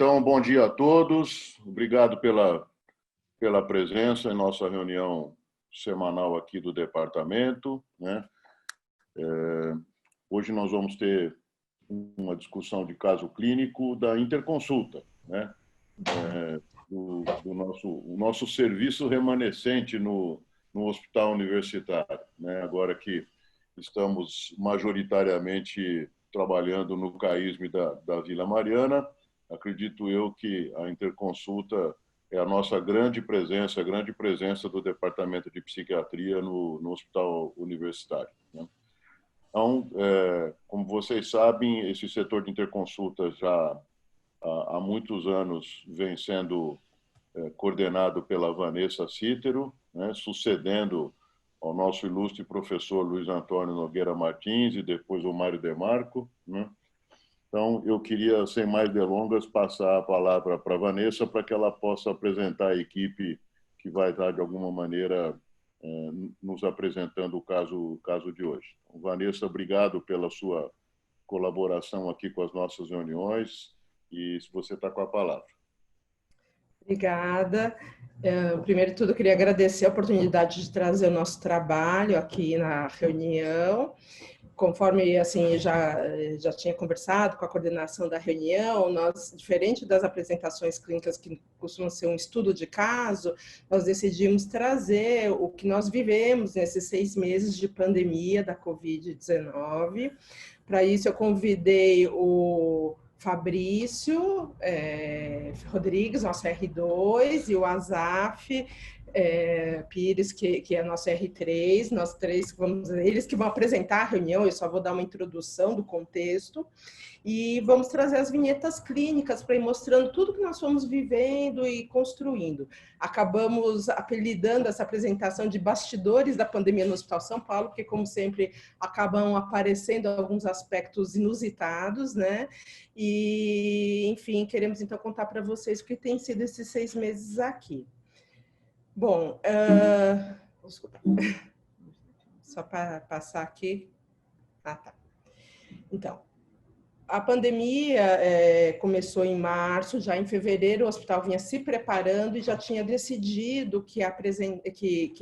então, bom dia a todos. Obrigado pela presença em nossa reunião semanal aqui do departamento, né? Hoje nós vamos ter uma discussão de caso clínico da interconsulta, né? O nosso serviço remanescente no hospital universitário, né? Agora que estamos majoritariamente trabalhando no CAISM da Vila Mariana, acredito eu que a interconsulta é a nossa grande presença, a grande presença do Departamento de Psiquiatria no Hospital Universitário, né? Então, como vocês sabem, esse setor de interconsulta já há muitos anos vem sendo coordenado pela Vanessa Cítero, né, sucedendo ao nosso ilustre professor Luiz Antônio Nogueira Martins e depois o Mário Demarco, né? Então, eu queria, sem mais delongas, passar a palavra para a Vanessa para que ela possa apresentar a equipe que vai estar, de alguma maneira, nos apresentando o caso de hoje. Então, Vanessa, obrigado pela sua colaboração aqui com as nossas reuniões e se você está com a palavra. Obrigada. Primeiro de tudo, eu queria agradecer a oportunidade de trazer o nosso trabalho aqui na reunião. Conforme assim já tinha conversado com a coordenação da reunião, nós, diferente das apresentações clínicas que costumam ser um estudo de caso, nós decidimos trazer o que nós vivemos nesses 6 meses de pandemia da Covid-19. Para isso, eu convidei o Fabrício Rodrigues, nosso R2, e o Azaf Pires, que é nosso R3, nós três, eles que vão apresentar a reunião, eu só vou dar uma introdução do contexto, e vamos trazer as vinhetas clínicas para ir mostrando tudo que nós fomos vivendo e construindo. Acabamos apelidando essa apresentação de bastidores da pandemia no Hospital São Paulo, porque, como sempre, acabam aparecendo alguns aspectos inusitados, né? E, enfim, queremos então contar para vocês o que tem sido esses 6 meses aqui. Bom, desculpa. Só para passar aqui. Ah, tá. Então, a pandemia começou em março, já em fevereiro o hospital vinha se preparando e já tinha decidido que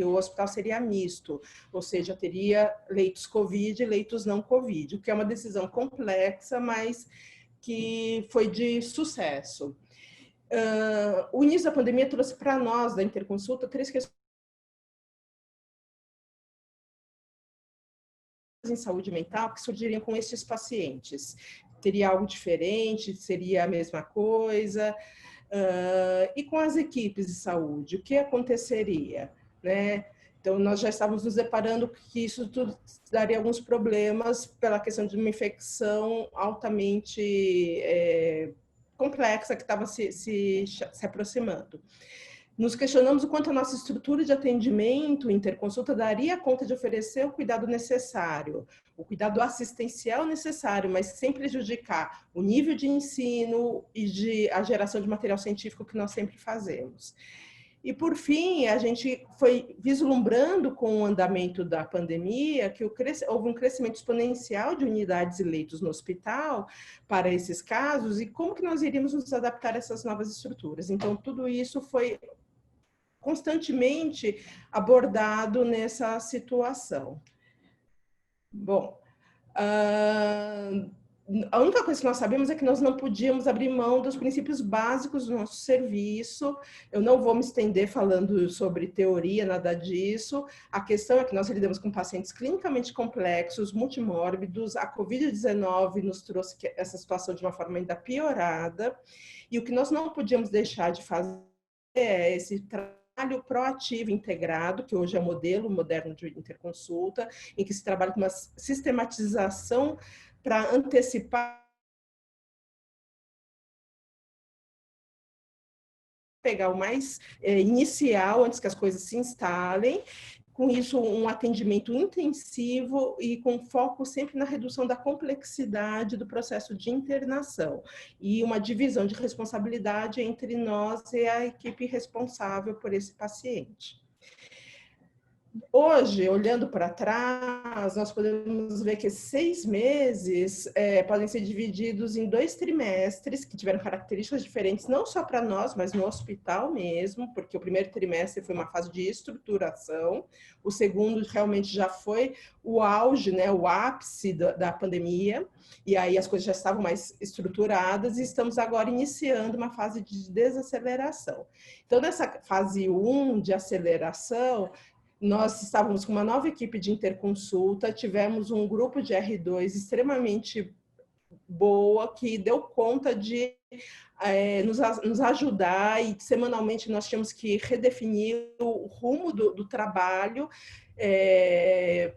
o hospital seria misto, ou seja, teria leitos COVID e leitos não COVID, o que é uma decisão complexa, mas que foi de sucesso. O início da pandemia trouxe para nós, da interconsulta, 3 questões em saúde mental que surgiriam com estes pacientes. Teria algo diferente? Seria a mesma coisa? E com as equipes de saúde, o que aconteceria, né? Então, nós já estávamos nos deparando que isso tudo daria alguns problemas pela questão de uma infecção altamente complexa que estava se aproximando. Nos questionamos o quanto a nossa estrutura de atendimento, interconsulta, daria conta de oferecer o cuidado necessário, o cuidado assistencial necessário, mas sem prejudicar o nível de ensino e a geração de material científico que nós sempre fazemos. E, por fim, a gente foi vislumbrando com o andamento da pandemia que houve um crescimento exponencial de unidades e leitos no hospital para esses casos e como que nós iríamos nos adaptar a essas novas estruturas. Então, tudo isso foi constantemente abordado nessa situação. Bom, a única coisa que nós sabemos é que nós não podíamos abrir mão dos princípios básicos do nosso serviço. Eu não vou me estender falando sobre teoria, nada disso. A questão é que nós lidamos com pacientes clinicamente complexos, multimórbidos. A Covid-19 nos trouxe essa situação de uma forma ainda piorada. E o que nós não podíamos deixar de fazer é esse trabalho proativo integrado, que hoje é o modelo moderno de interconsulta, em que se trabalha com uma sistematização para antecipar, pegar o mais inicial, antes que as coisas se instalem, com isso um atendimento intensivo e com foco sempre na redução da complexidade do processo de internação e uma divisão de responsabilidade entre nós e a equipe responsável por esse paciente. Hoje, olhando para trás, nós podemos ver que 6 meses podem ser divididos em 2 trimestres que tiveram características diferentes, não só para nós, mas no hospital mesmo, porque o primeiro trimestre foi uma fase de estruturação, o segundo realmente já foi o auge, né, o ápice da pandemia, e aí as coisas já estavam mais estruturadas e estamos agora iniciando uma fase de desaceleração. Então, nessa fase 1 de aceleração, nós estávamos com uma nova equipe de interconsulta, tivemos um grupo de R2 extremamente boa, que deu conta de nos ajudar, e semanalmente nós tínhamos que redefinir o rumo do trabalho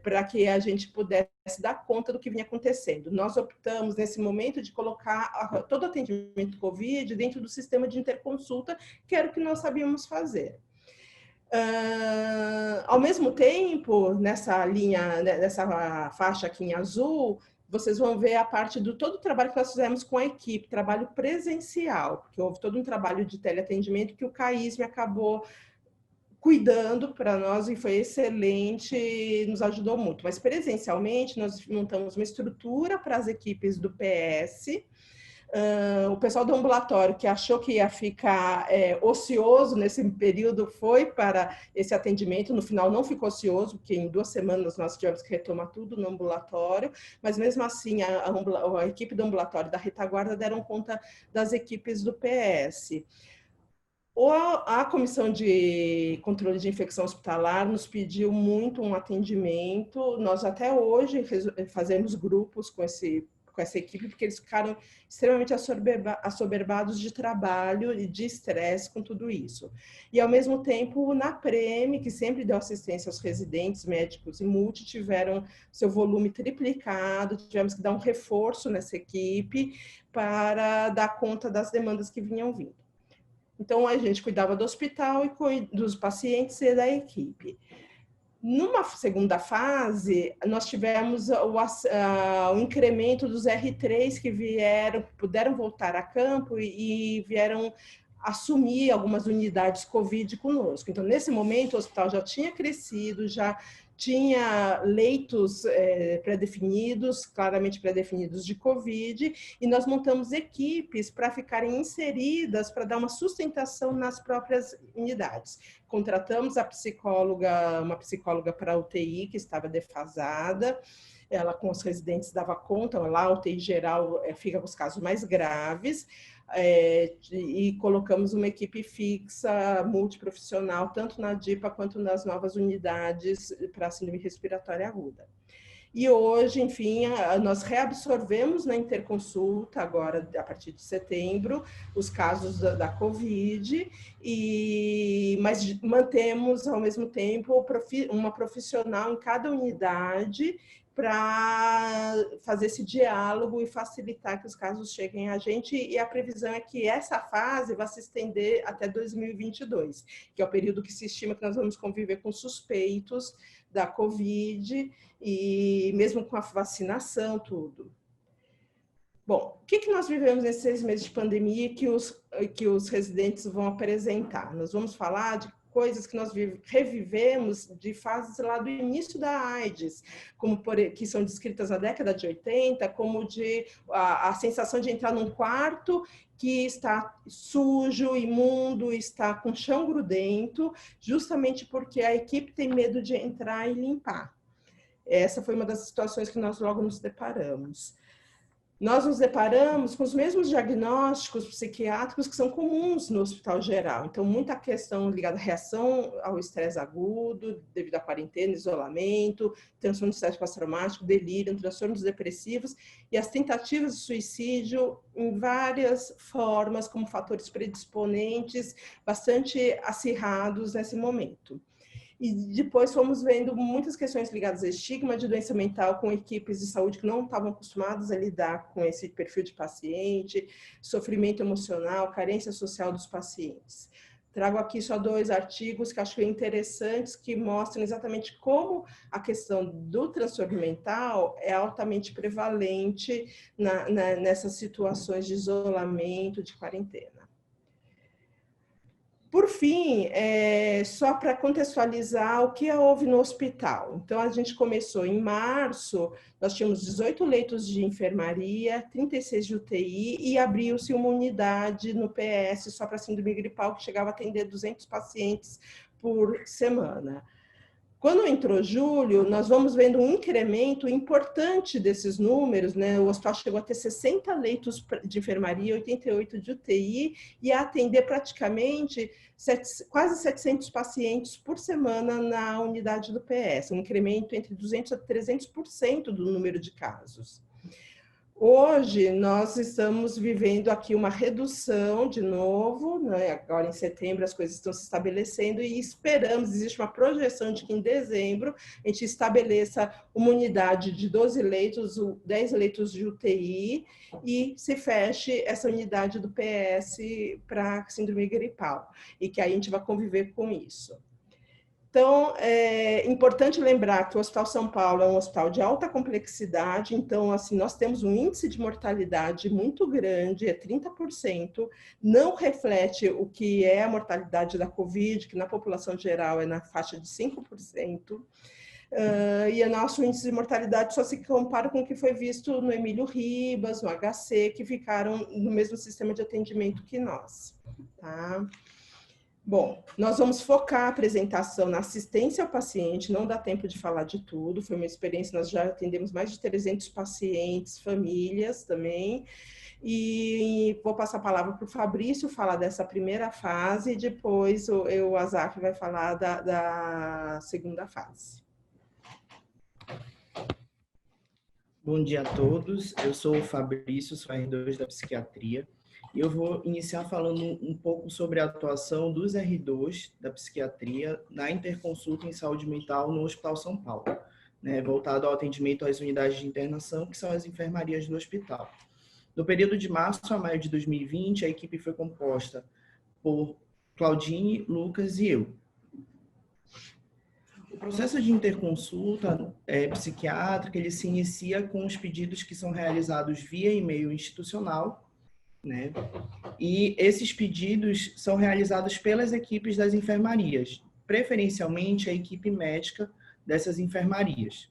para que a gente pudesse dar conta do que vinha acontecendo. Nós optamos, nesse momento, de colocar todo o atendimento COVID dentro do sistema de interconsulta, que era o que nós sabíamos fazer. Ao mesmo tempo, nessa linha, nessa faixa aqui em azul, vocês vão ver a parte do todo o trabalho que nós fizemos com a equipe, trabalho presencial, porque houve todo um trabalho de teleatendimento que o CAISM acabou cuidando para nós e foi excelente, nos ajudou muito. Mas presencialmente, nós montamos uma estrutura para as equipes do PS. O pessoal do ambulatório, que achou que ia ficar ocioso nesse período, foi para esse atendimento. No final não ficou ocioso, porque em 2 semanas nós tivemos que retomar tudo no ambulatório, mas mesmo assim a equipe do ambulatório da retaguarda deram conta das equipes do PS. A Comissão de Controle de Infecção Hospitalar nos pediu muito um atendimento. Nós até hoje fazemos grupos com essa equipe, porque eles ficaram extremamente assoberbados de trabalho e de estresse com tudo isso. E, ao mesmo tempo, na PREME, que sempre deu assistência aos residentes, médicos e multi, tiveram seu volume triplicado, tivemos que dar um reforço nessa equipe para dar conta das demandas que vinham vindo. Então, a gente cuidava do hospital e dos pacientes e da equipe. Numa segunda fase, nós tivemos o incremento dos R3 que puderam voltar a campo e vieram assumir algumas unidades COVID conosco. Então, nesse momento, o hospital já tinha crescido, já tinha leitos pré-definidos, claramente pré-definidos de COVID, e nós montamos equipes para ficarem inseridas, para dar uma sustentação nas próprias unidades. Contratamos uma psicóloga para a UTI, que estava defasada, ela com os residentes dava conta, lá a UTI geral fica com os casos mais graves, e colocamos uma equipe fixa, multiprofissional, tanto na DIPA quanto nas novas unidades para a síndrome respiratória aguda. E hoje, enfim, nós reabsorvemos na interconsulta, agora a partir de setembro, os casos da COVID, mas mantemos, ao mesmo tempo, uma profissional em cada unidade para fazer esse diálogo e facilitar que os casos cheguem a gente, e a previsão é que essa fase vai se estender até 2022, que é o período que se estima que nós vamos conviver com suspeitos da COVID, e mesmo com a vacinação, tudo. Bom, o que nós vivemos nesses 6 meses de pandemia que os residentes vão apresentar? Nós vamos falar de coisas que nós revivemos de fases lá do início da AIDS, que são descritas na década de 80, como a sensação de entrar num quarto que está sujo, imundo, está com chão grudento, justamente porque a equipe tem medo de entrar e limpar. Essa foi uma das situações que nós logo nos deparamos. Nós nos deparamos com os mesmos diagnósticos psiquiátricos que são comuns no hospital geral. Então, muita questão ligada à reação ao estresse agudo, devido à quarentena, isolamento, transtorno de estresse pós-traumático, delírio, transtornos depressivos e as tentativas de suicídio em várias formas, como fatores predisponentes, bastante acirrados nesse momento. E depois fomos vendo muitas questões ligadas a estigma de doença mental com equipes de saúde que não estavam acostumadas a lidar com esse perfil de paciente, sofrimento emocional, carência social dos pacientes. Trago aqui só 2 artigos que acho interessantes, que mostram exatamente como a questão do transtorno mental é altamente prevalente nessas situações de isolamento, de quarentena. Por fim, só para contextualizar o que houve no hospital. Então, a gente começou em março, nós tínhamos 18 leitos de enfermaria, 36 de UTI e abriu-se uma unidade no PS só para síndrome gripal que chegava a atender 200 pacientes por semana. Quando entrou julho, nós vamos vendo um incremento importante desses números, né? O hospital chegou a ter 60 leitos de enfermaria, 88 de UTI, e a atender praticamente quase 700 pacientes por semana na unidade do PS, um incremento entre 200% a 300% do número de casos. Hoje, nós estamos vivendo aqui uma redução de novo, né? Agora em setembro as coisas estão se estabelecendo e esperamos, existe uma projeção de que em dezembro a gente estabeleça uma unidade de 12 leitos, 10 leitos de UTI e se feche essa unidade do PS para síndrome gripal e que aí a gente vai conviver com isso. Então, é importante lembrar que o Hospital São Paulo é um hospital de alta complexidade, então, assim, nós temos um índice de mortalidade muito grande, é 30%, não reflete o que é a mortalidade da Covid, que na população geral é na faixa de 5%, e o nosso índice de mortalidade só se compara com o que foi visto no Emílio Ribas, no HC, que ficaram no mesmo sistema de atendimento que nós, tá? Bom, nós vamos focar a apresentação na assistência ao paciente, não dá tempo de falar de tudo, foi uma experiência, nós já atendemos mais de 300 pacientes, famílias também, e vou passar a palavra para o Fabrício falar dessa primeira fase, e depois o Azaf vai falar da segunda fase. Bom dia a todos, eu sou o Fabrício, sou R2 da Psiquiatria. E eu vou iniciar falando um pouco sobre a atuação dos R2 da psiquiatria na interconsulta em saúde mental no Hospital São Paulo, né, voltado ao atendimento às unidades de internação, que são as enfermarias do hospital. No período de março a maio de 2020, a equipe foi composta por Claudine, Lucas e eu. O processo de interconsulta psiquiátrica, ele se inicia com os pedidos que são realizados via e-mail institucional, né? E esses pedidos são realizados pelas equipes das enfermarias, preferencialmente a equipe médica dessas enfermarias.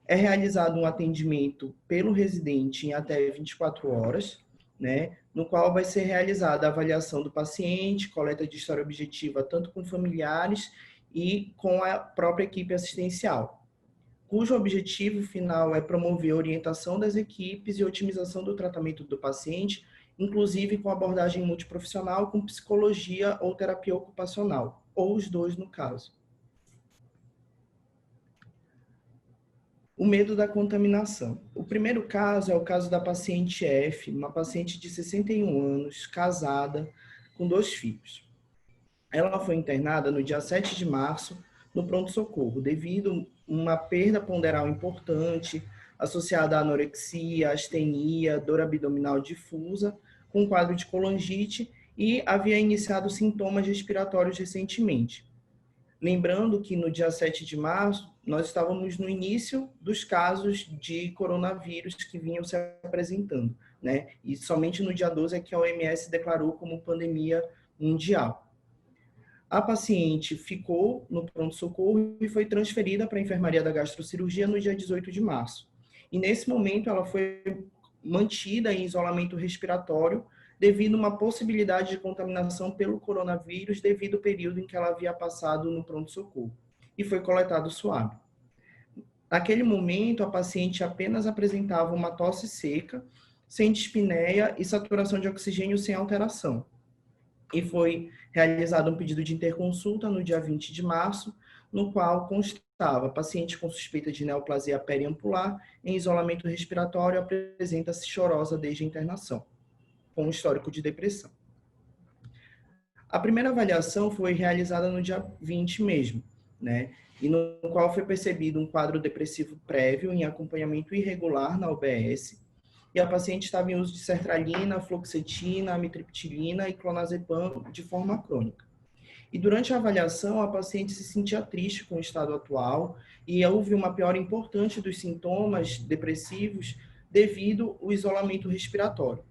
É realizado um atendimento pelo residente em até 24 horas, né? No qual vai ser realizada a avaliação do paciente, coleta de história objetiva tanto com familiares e com a própria equipe assistencial, cujo objetivo final é promover a orientação das equipes e otimização do tratamento do paciente, inclusive com abordagem multiprofissional, com psicologia ou terapia ocupacional, ou os dois no caso. O medo da contaminação. O primeiro caso é o caso da paciente F, uma paciente de 61 anos, casada, com 2 filhos. Ela foi internada no dia 7 de março no pronto-socorro, devido a uma perda ponderal importante, associada à anorexia, astenia, dor abdominal difusa, com quadro de colangite e havia iniciado sintomas respiratórios recentemente. Lembrando que no dia 7 de março, nós estávamos no início dos casos de coronavírus que vinham se apresentando, né? E somente no dia 12 é que a OMS declarou como pandemia mundial. A paciente ficou no pronto-socorro e foi transferida para a enfermaria da gastrocirurgia no dia 18 de março. E nesse momento ela foi mantida em isolamento respiratório devido a uma possibilidade de contaminação pelo coronavírus devido ao período em que ela havia passado no pronto-socorro. E foi coletado suave. Naquele momento, a paciente apenas apresentava uma tosse seca, sem dispneia e saturação de oxigênio sem alteração. E foi realizado um pedido de interconsulta no dia 20 de março, no qual constava paciente com suspeita de neoplasia periampular em isolamento respiratório apresenta-se chorosa desde a internação, com histórico de depressão. A primeira avaliação foi realizada no dia 20 mesmo, né? E no qual foi percebido um quadro depressivo prévio em acompanhamento irregular na UBS, e a paciente estava em uso de sertralina, fluoxetina, amitriptilina e clonazepam de forma crônica. E durante a avaliação, a paciente se sentia triste com o estado atual e houve uma piora importante dos sintomas depressivos devido ao isolamento respiratório.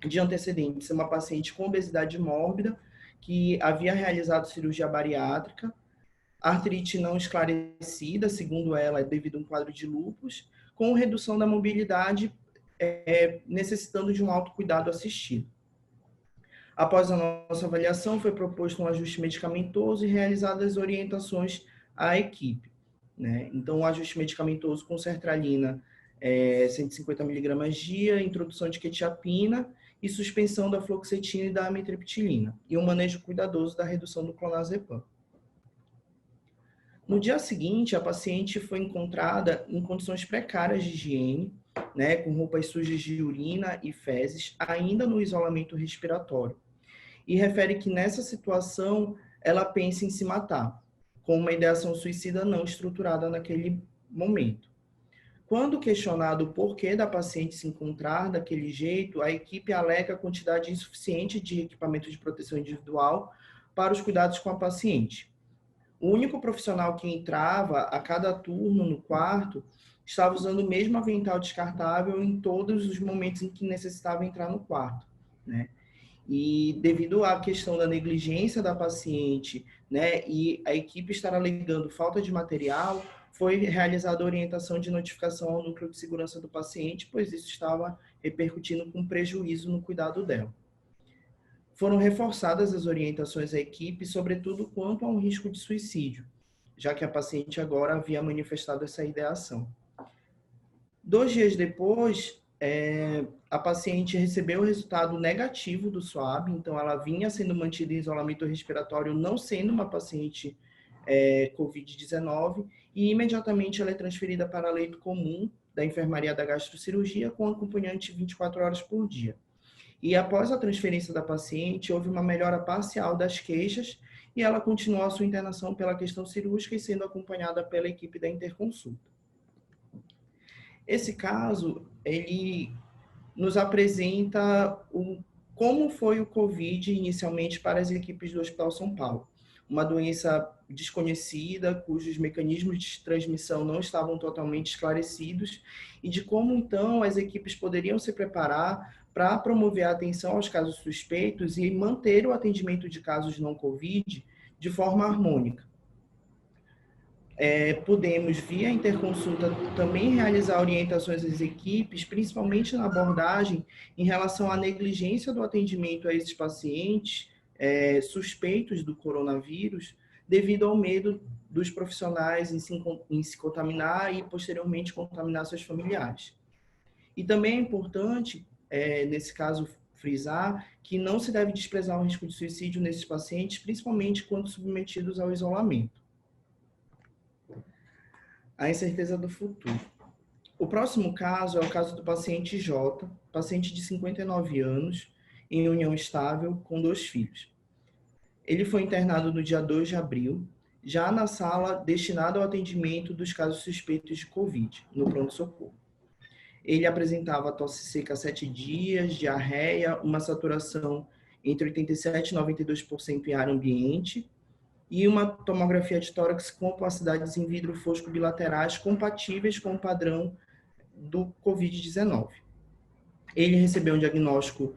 De antecedentes, uma paciente com obesidade mórbida que havia realizado cirurgia bariátrica, artrite não esclarecida, segundo ela, devido a um quadro de lúpus, com redução da mobilidade, necessitando de um autocuidado assistido. Após a nossa avaliação, foi proposto um ajuste medicamentoso e realizadas orientações à equipe, né? Então, o ajuste medicamentoso com sertralina, 150 mg dia, introdução de quetiapina e suspensão da fluoxetina e da amitriptilina, e um manejo cuidadoso da redução do clonazepam. No dia seguinte, a paciente foi encontrada em condições precárias de higiene, né, com roupas sujas de urina e fezes, ainda no isolamento respiratório. E refere que nessa situação ela pensa em se matar, com uma ideação suicida não estruturada naquele momento. Quando questionado o porquê da paciente se encontrar daquele jeito, a equipe alega a quantidade insuficiente de equipamento de proteção individual para os cuidados com a paciente. O único profissional que entrava a cada turno no quarto estava usando o mesmo avental descartável em todos os momentos em que necessitava entrar no quarto, né? E devido à questão da negligência da paciente, né, e a equipe estar alegando falta de material, foi realizada a orientação de notificação ao núcleo de segurança do paciente, pois isso estava repercutindo com prejuízo no cuidado dela. Foram reforçadas as orientações à equipe, sobretudo quanto a um risco de suicídio, já que a paciente agora havia manifestado essa ideação. 2 dias depois, a paciente recebeu o resultado negativo do SWAB, então ela vinha sendo mantida em isolamento respiratório, não sendo uma paciente COVID-19, e imediatamente ela é transferida para leito comum da enfermaria da gastrocirurgia com acompanhante 24 horas por dia. E após a transferência da paciente, houve uma melhora parcial das queixas e ela continuou a sua internação pela questão cirúrgica e sendo acompanhada pela equipe da interconsulta. Esse caso, ele nos apresenta como foi o COVID inicialmente para as equipes do Hospital São Paulo. Uma doença desconhecida, cujos mecanismos de transmissão não estavam totalmente esclarecidos, e de como, então, as equipes poderiam se preparar para promover a atenção aos casos suspeitos e manter o atendimento de casos não COVID de forma harmônica. Podemos, via interconsulta, também realizar orientações às equipes, principalmente na abordagem em relação à negligência do atendimento a esses pacientes suspeitos do coronavírus, devido ao medo dos profissionais em se contaminar e, posteriormente, contaminar seus familiares. E também é importante, nesse caso, frisar que não se deve desprezar o risco de suicídio nesses pacientes, principalmente quando submetidos ao isolamento. A incerteza do futuro. O próximo caso é o caso do paciente J, paciente de 59 anos, em união estável, com 2 filhos. Ele foi internado no dia 2 de abril, já na sala destinada ao atendimento dos casos suspeitos de Covid, no pronto-socorro. Ele apresentava tosse seca há 7 dias, diarreia, uma saturação entre 87% e 92% em ar ambiente, e uma tomografia de tórax com opacidades em vidro fosco bilaterais compatíveis com o padrão do COVID-19. Ele recebeu um diagnóstico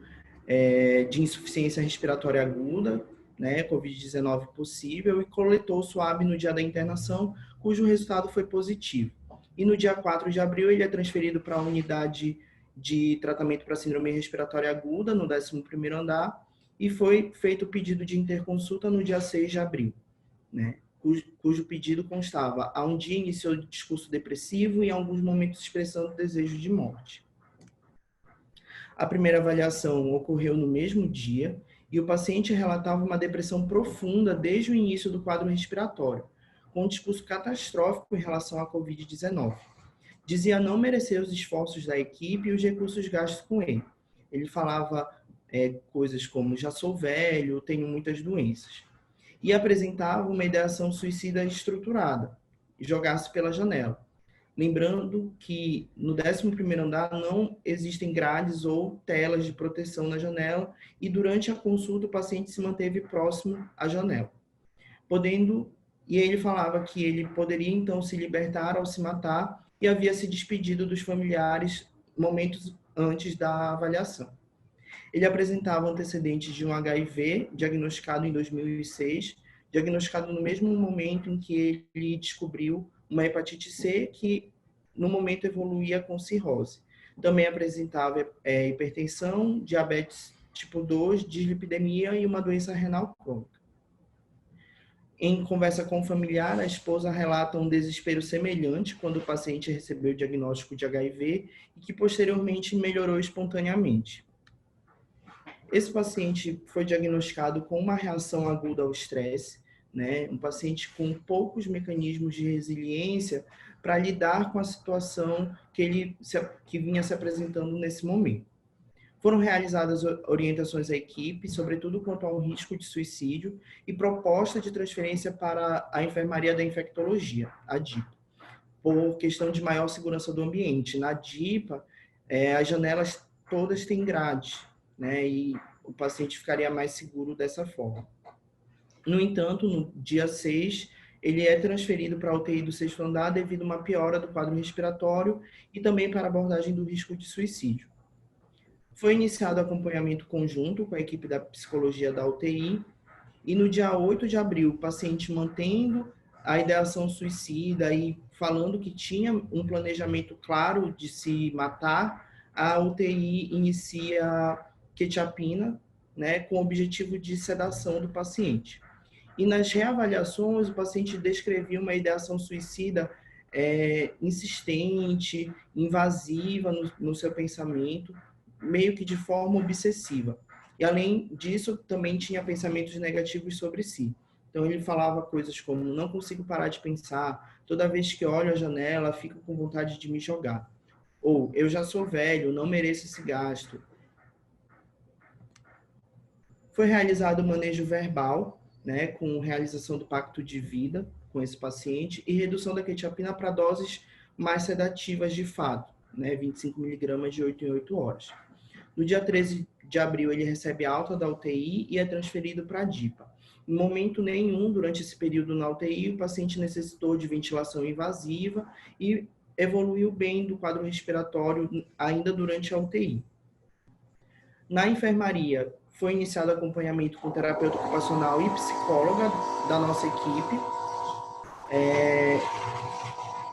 de insuficiência respiratória aguda, né, COVID-19 possível, e coletou o SWAB no dia da internação, cujo resultado foi positivo. E no dia 4 de abril, ele é transferido para a unidade de tratamento para síndrome respiratória aguda, no 11º andar, e foi feito o pedido de interconsulta no dia 6 de abril, né, cujo pedido constava: há um dia iniciou o discurso depressivo e em alguns momentos expressando desejo de morte. A primeira avaliação ocorreu no mesmo dia e o paciente relatava uma depressão profunda desde o início do quadro respiratório, com um discurso catastrófico em relação à Covid-19. Dizia não merecer os esforços da equipe e os recursos gastos com ele. Ele falava coisas como: já sou velho, tenho muitas doenças. E apresentava uma ideação suicida estruturada, jogar-se pela janela. Lembrando que no 11º andar não existem grades ou telas de proteção na janela e durante a consulta o paciente se manteve próximo à janela. E ele falava que ele poderia então se libertar ao se matar e havia se despedido dos familiares momentos antes da avaliação. Ele apresentava antecedentes de um HIV, diagnosticado em 2006, diagnosticado no mesmo momento em que ele descobriu uma hepatite C, que no momento evoluía com cirrose. Também apresentava hipertensão, diabetes tipo 2, dislipidemia e uma doença renal crônica. Em conversa com o familiar, a esposa relata um desespero semelhante quando o paciente recebeu o diagnóstico de HIV e que posteriormente melhorou espontaneamente. Esse paciente foi diagnosticado com uma reação aguda ao estresse, né? Um paciente com poucos mecanismos de resiliência para lidar com a situação que vinha se apresentando nesse momento. Foram realizadas orientações à equipe, sobretudo quanto ao risco de suicídio, e proposta de transferência para a enfermaria da infectologia, a DIPA, por questão de maior segurança do ambiente. Na DIPA, as janelas todas têm grade, né, e o paciente ficaria mais seguro dessa forma. No entanto, no dia 6, ele é transferido para a UTI do 6º andar devido a uma piora do quadro respiratório e também para a abordagem do risco de suicídio. Foi iniciado acompanhamento conjunto com a equipe da psicologia da UTI e no dia 8 de abril, o paciente mantendo a ideação suicida e falando que tinha um planejamento claro de se matar, a UTI inicia quetiapina, né, com o objetivo de sedação do paciente. E nas reavaliações, o paciente descrevia uma ideação suicida insistente, invasiva no seu pensamento, meio que de forma obsessiva. E, além disso, também tinha pensamentos negativos sobre si. Então, ele falava coisas como, não consigo parar de pensar, toda vez que olho a janela, fico com vontade de me jogar. Ou, eu já sou velho, não mereço esse gasto. Foi realizado o manejo verbal, né, com realização do pacto de vida com esse paciente e redução da quetiapina para doses mais sedativas de fato, né, 25 miligramas de 8 em 8 horas. No dia 13 de abril, ele recebe alta da UTI e é transferido para a DIPA. Em momento nenhum, durante esse período na UTI, o paciente necessitou de ventilação invasiva e evoluiu bem do quadro respiratório ainda durante a UTI. Na enfermaria, foi iniciado acompanhamento com terapeuta ocupacional e psicóloga da nossa equipe.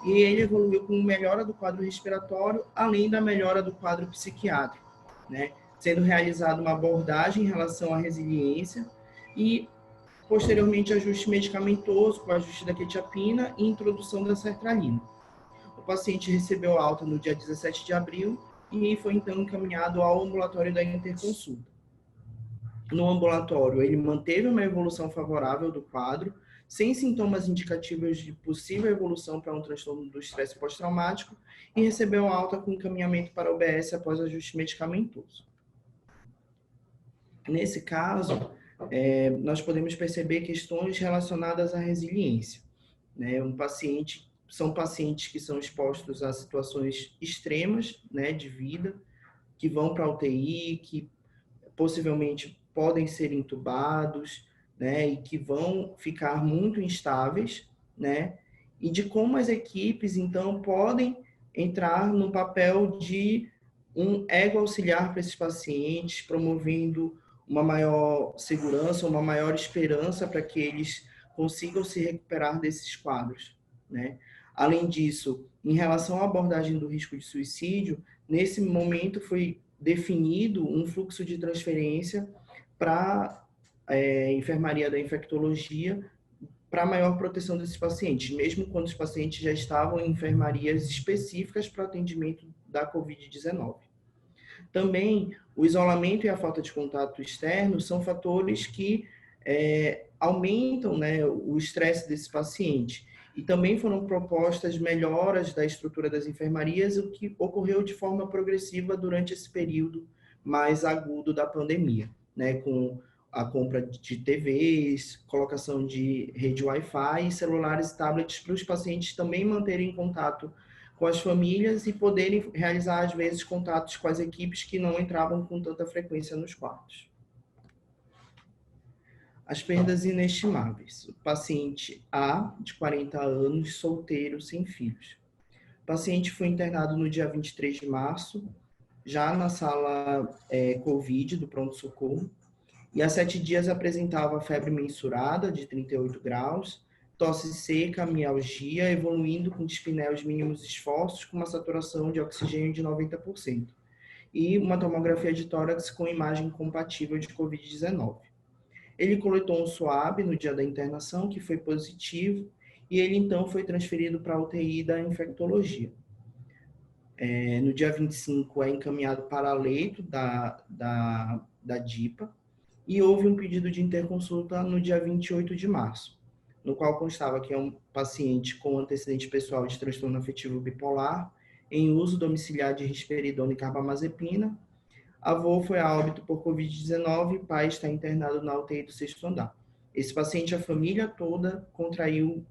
E ele evoluiu com melhora do quadro respiratório, além da melhora do quadro psiquiátrico, né? Sendo realizada uma abordagem em relação à resiliência e, posteriormente, ajuste medicamentoso, com ajuste da quetiapina e introdução da sertralina. O paciente recebeu alta no dia 17 de abril e foi, então, encaminhado ao ambulatório da interconsulta. No ambulatório, ele manteve uma evolução favorável do quadro, sem sintomas indicativos de possível evolução para um transtorno do estresse pós-traumático e recebeu alta com encaminhamento para a UBS após ajuste medicamentoso. Nesse caso, nós podemos perceber questões relacionadas à resiliência, né? São pacientes que são expostos a situações extremas, né, de vida, que vão para a UTI, que possivelmente podem ser intubados, né, e que vão ficar muito instáveis, né, e de como as equipes, então, podem entrar no papel de um ego auxiliar para esses pacientes, promovendo uma maior segurança, uma maior esperança para que eles consigam se recuperar desses quadros, né. Além disso, em relação à abordagem do risco de suicídio, nesse momento foi definido um fluxo de transferência para a enfermaria da infectologia para maior proteção desses pacientes, mesmo quando os pacientes já estavam em enfermarias específicas para atendimento da COVID-19. Também, o isolamento e a falta de contato externo são fatores que aumentam, né, o estresse desse paciente. E também foram propostas melhoras da estrutura das enfermarias, o que ocorreu de forma progressiva durante esse período mais agudo da pandemia, né, com a compra de TVs, colocação de rede Wi-Fi e celulares e tablets para os pacientes também manterem contato com as famílias e poderem realizar, às vezes, contatos com as equipes que não entravam com tanta frequência nos quartos. As perdas inestimáveis. O paciente A, de 40 anos, solteiro, sem filhos. O paciente foi internado no dia 23 de março, já na sala COVID do pronto-socorro, e há 7 dias apresentava febre mensurada de 38 graus, tosse seca, mialgia, evoluindo com dispneia aos mínimos esforços, com uma saturação de oxigênio de 90%, e uma tomografia de tórax com imagem compatível de Covid-19. Ele coletou um swab no dia da internação, que foi positivo, e ele então foi transferido para a UTI da infectologia. No dia 25 é encaminhado para leito da DIPA, e houve um pedido de interconsulta no dia 28 de março, no qual constava que é um paciente com antecedente pessoal de transtorno afetivo bipolar, em uso domiciliar de risperidona e carbamazepina. Avô foi a óbito por Covid-19 e pai está internado na UTI do 6º andar. Esse paciente, a família toda contraiu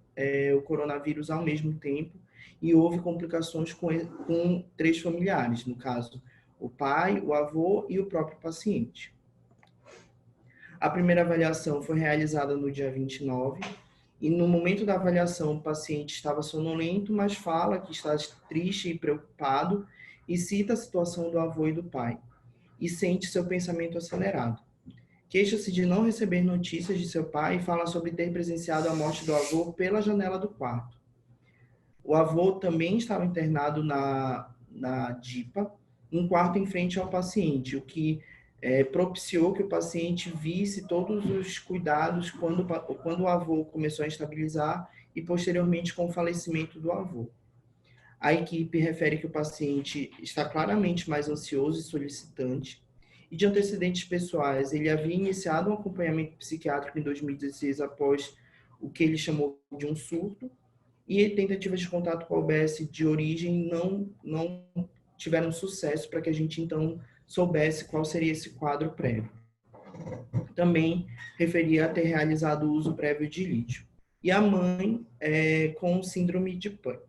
o coronavírus ao mesmo tempo e houve complicações com 3 familiares, no caso, o pai, o avô e o próprio paciente. A primeira avaliação foi realizada no dia 29 e no momento da avaliação o paciente estava sonolento, mas fala que está triste e preocupado e cita a situação do avô e do pai e sente seu pensamento acelerado. Queixa-se de não receber notícias de seu pai e fala sobre ter presenciado a morte do avô pela janela do quarto. O avô também estava internado na DIPA, um quarto em frente ao paciente, o que propiciou que o paciente visse todos os cuidados quando o avô começou a estabilizar e posteriormente com o falecimento do avô. A equipe refere que o paciente está claramente mais ansioso e solicitante, e de antecedentes pessoais, ele havia iniciado um acompanhamento psiquiátrico em 2016 após o que ele chamou de um surto, e tentativas de contato com a UBS de origem não tiveram sucesso para que a gente, então, soubesse qual seria esse quadro prévio. Também referia a ter realizado o uso prévio de lítio. E a mãe com síndrome de pânico.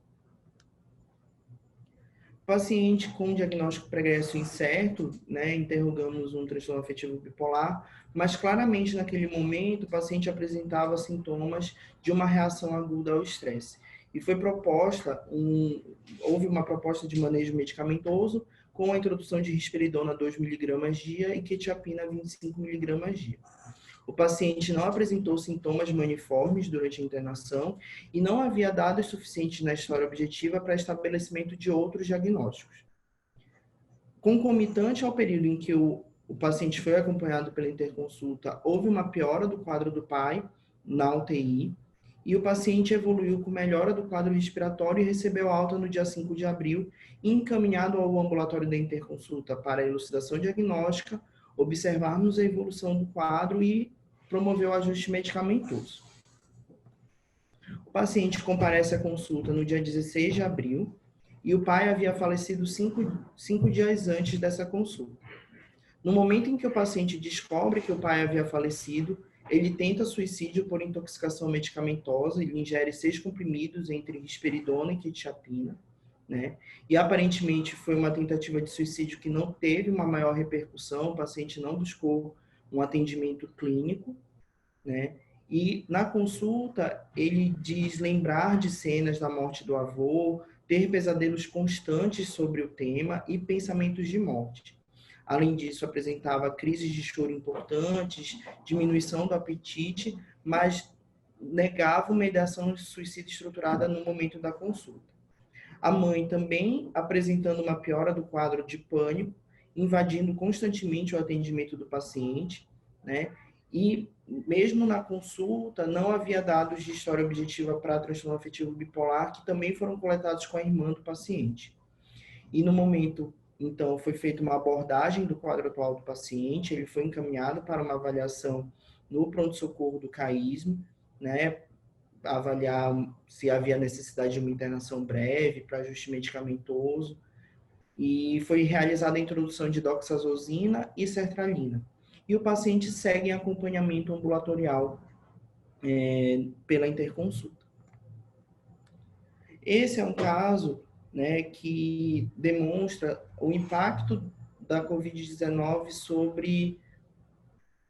Paciente com diagnóstico pregresso incerto, interrogamos um transtorno afetivo bipolar, mas claramente naquele momento o paciente apresentava sintomas de uma reação aguda ao estresse. E foi houve uma proposta de manejo medicamentoso com a introdução de risperidona 2 mg dia e quetiapina 25 mg dia. O paciente não apresentou sintomas maniformes durante a internação e não havia dados suficientes na história objetiva para estabelecimento de outros diagnósticos. Concomitante ao período em que o paciente foi acompanhado pela interconsulta, houve uma piora do quadro do pai na UTI e o paciente evoluiu com melhora do quadro respiratório e recebeu alta no dia 5 de abril, encaminhado ao ambulatório da interconsulta para a elucidação diagnóstica, observarmos a evolução do quadro e promoveu o ajuste medicamentoso. O paciente comparece à consulta no dia 16 de abril e o pai havia falecido 5 dias antes dessa consulta. No momento em que o paciente descobre que o pai havia falecido, ele tenta suicídio por intoxicação medicamentosa, ele ingere 6 comprimidos entre risperidona e quetiapina, E aparentemente foi uma tentativa de suicídio que não teve uma maior repercussão, o paciente não buscou um atendimento clínico, E na consulta ele diz lembrar de cenas da morte do avô, ter pesadelos constantes sobre o tema e pensamentos de morte. Além disso, apresentava crises de choro importantes, diminuição do apetite, mas negava uma ideação de suicídio estruturada no momento da consulta. A mãe também apresentando uma piora do quadro de pânico, invadindo constantemente o atendimento do paciente, E mesmo na consulta não havia dados de história objetiva para transtorno afetivo bipolar, que também foram coletados com a irmã do paciente. E no momento, então, foi feita uma abordagem do quadro atual do paciente, ele foi encaminhado para uma avaliação no pronto-socorro do CAISM, avaliar se havia necessidade de uma internação breve para ajuste medicamentoso, e foi realizada a introdução de doxazosina e sertralina. E o paciente segue em acompanhamento ambulatorial pela interconsulta. Esse é um caso que demonstra o impacto da Covid-19 sobre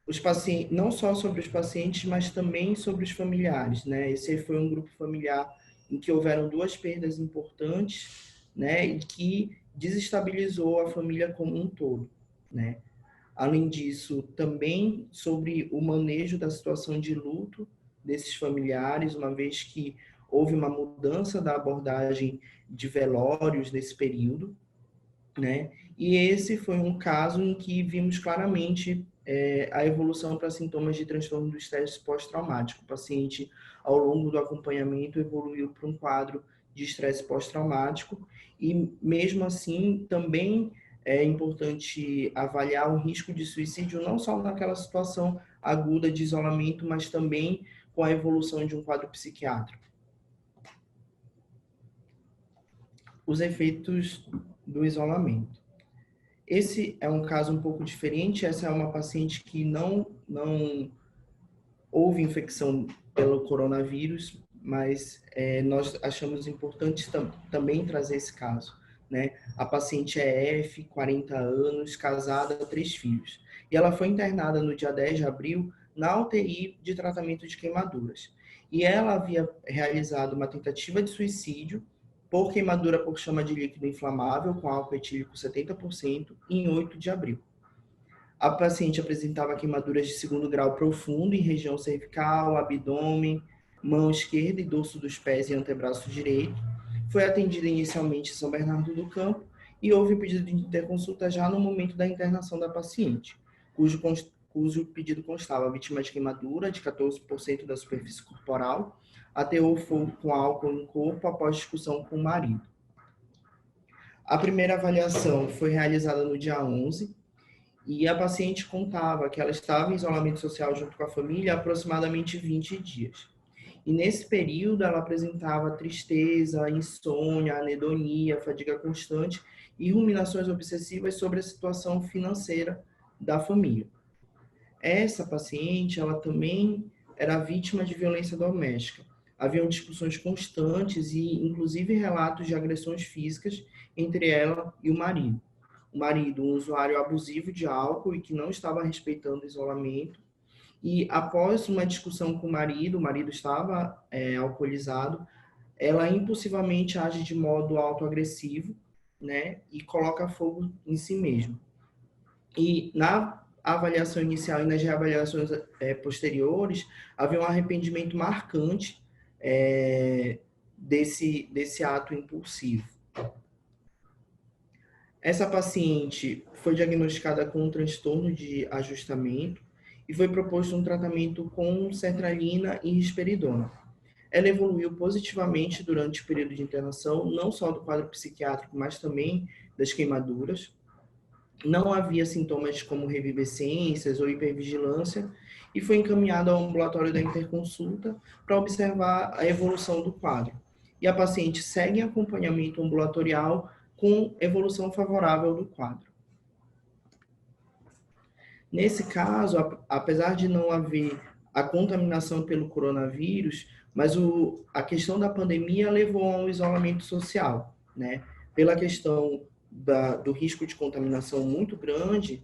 os pacientes, não só sobre os pacientes, mas também sobre os familiares. Esse foi um grupo familiar em que houveram 2 perdas importantes, e que desestabilizou a família como um todo, né? Além disso, também sobre o manejo da situação de luto desses familiares, uma vez que houve uma mudança da abordagem de velórios nesse período, né? E esse foi um caso em que vimos claramente a evolução para sintomas de transtorno do estresse pós-traumático. O paciente, ao longo do acompanhamento, evoluiu para um quadro de estresse pós-traumático e, mesmo assim, também é importante avaliar o risco de suicídio não só naquela situação aguda de isolamento, mas também com a evolução de um quadro psiquiátrico. Os efeitos do isolamento. Esse é um caso um pouco diferente. Essa é uma paciente que não houve infecção pelo coronavírus, mas nós achamos importante também trazer esse caso, né? A paciente é F, 40 anos, casada, 3 filhos. E ela foi internada no dia 10 de abril na UTI de tratamento de queimaduras. E ela havia realizado uma tentativa de suicídio por queimadura por chama de líquido inflamável com álcool etílico 70% em 8 de abril. A paciente apresentava queimaduras de 2º grau profundo em região cervical, abdômen, mão esquerda e dorso dos pés e antebraço direito. Foi atendida inicialmente em São Bernardo do Campo e houve pedido de interconsulta já no momento da internação da paciente, cujo pedido constava vítima de queimadura de 14% da superfície corporal, ateou fogo com álcool no corpo após discussão com o marido. A primeira avaliação foi realizada no dia 11 e a paciente contava que ela estava em isolamento social junto com a família há aproximadamente 20 dias. E nesse período ela apresentava tristeza, insônia, anedonia, fadiga constante e ruminações obsessivas sobre a situação financeira da família. Essa paciente, ela também era vítima de violência doméstica. Haviam discussões constantes e, inclusive, relatos de agressões físicas entre ela e o marido. O marido, um usuário abusivo de álcool e que não estava respeitando o isolamento. E, após uma discussão com o marido estava alcoolizado, ela impulsivamente age de modo autoagressivo, né, e coloca fogo em si mesma. E, na avaliação inicial e nas reavaliações posteriores, havia um arrependimento marcante desse ato impulsivo. Essa paciente foi diagnosticada com um transtorno de ajustamento e foi proposto um tratamento com sertralina e risperidona. Ela evoluiu positivamente durante o período de internação, não só do quadro psiquiátrico, mas também das queimaduras. Não havia sintomas como revivescências ou hipervigilância e foi encaminhada ao ambulatório da interconsulta para observar a evolução do quadro. E a paciente segue em acompanhamento ambulatorial com evolução favorável do quadro. Nesse caso, apesar de não haver a contaminação pelo coronavírus, mas a questão da pandemia levou a um isolamento social, né? Pela questão do risco de contaminação muito grande,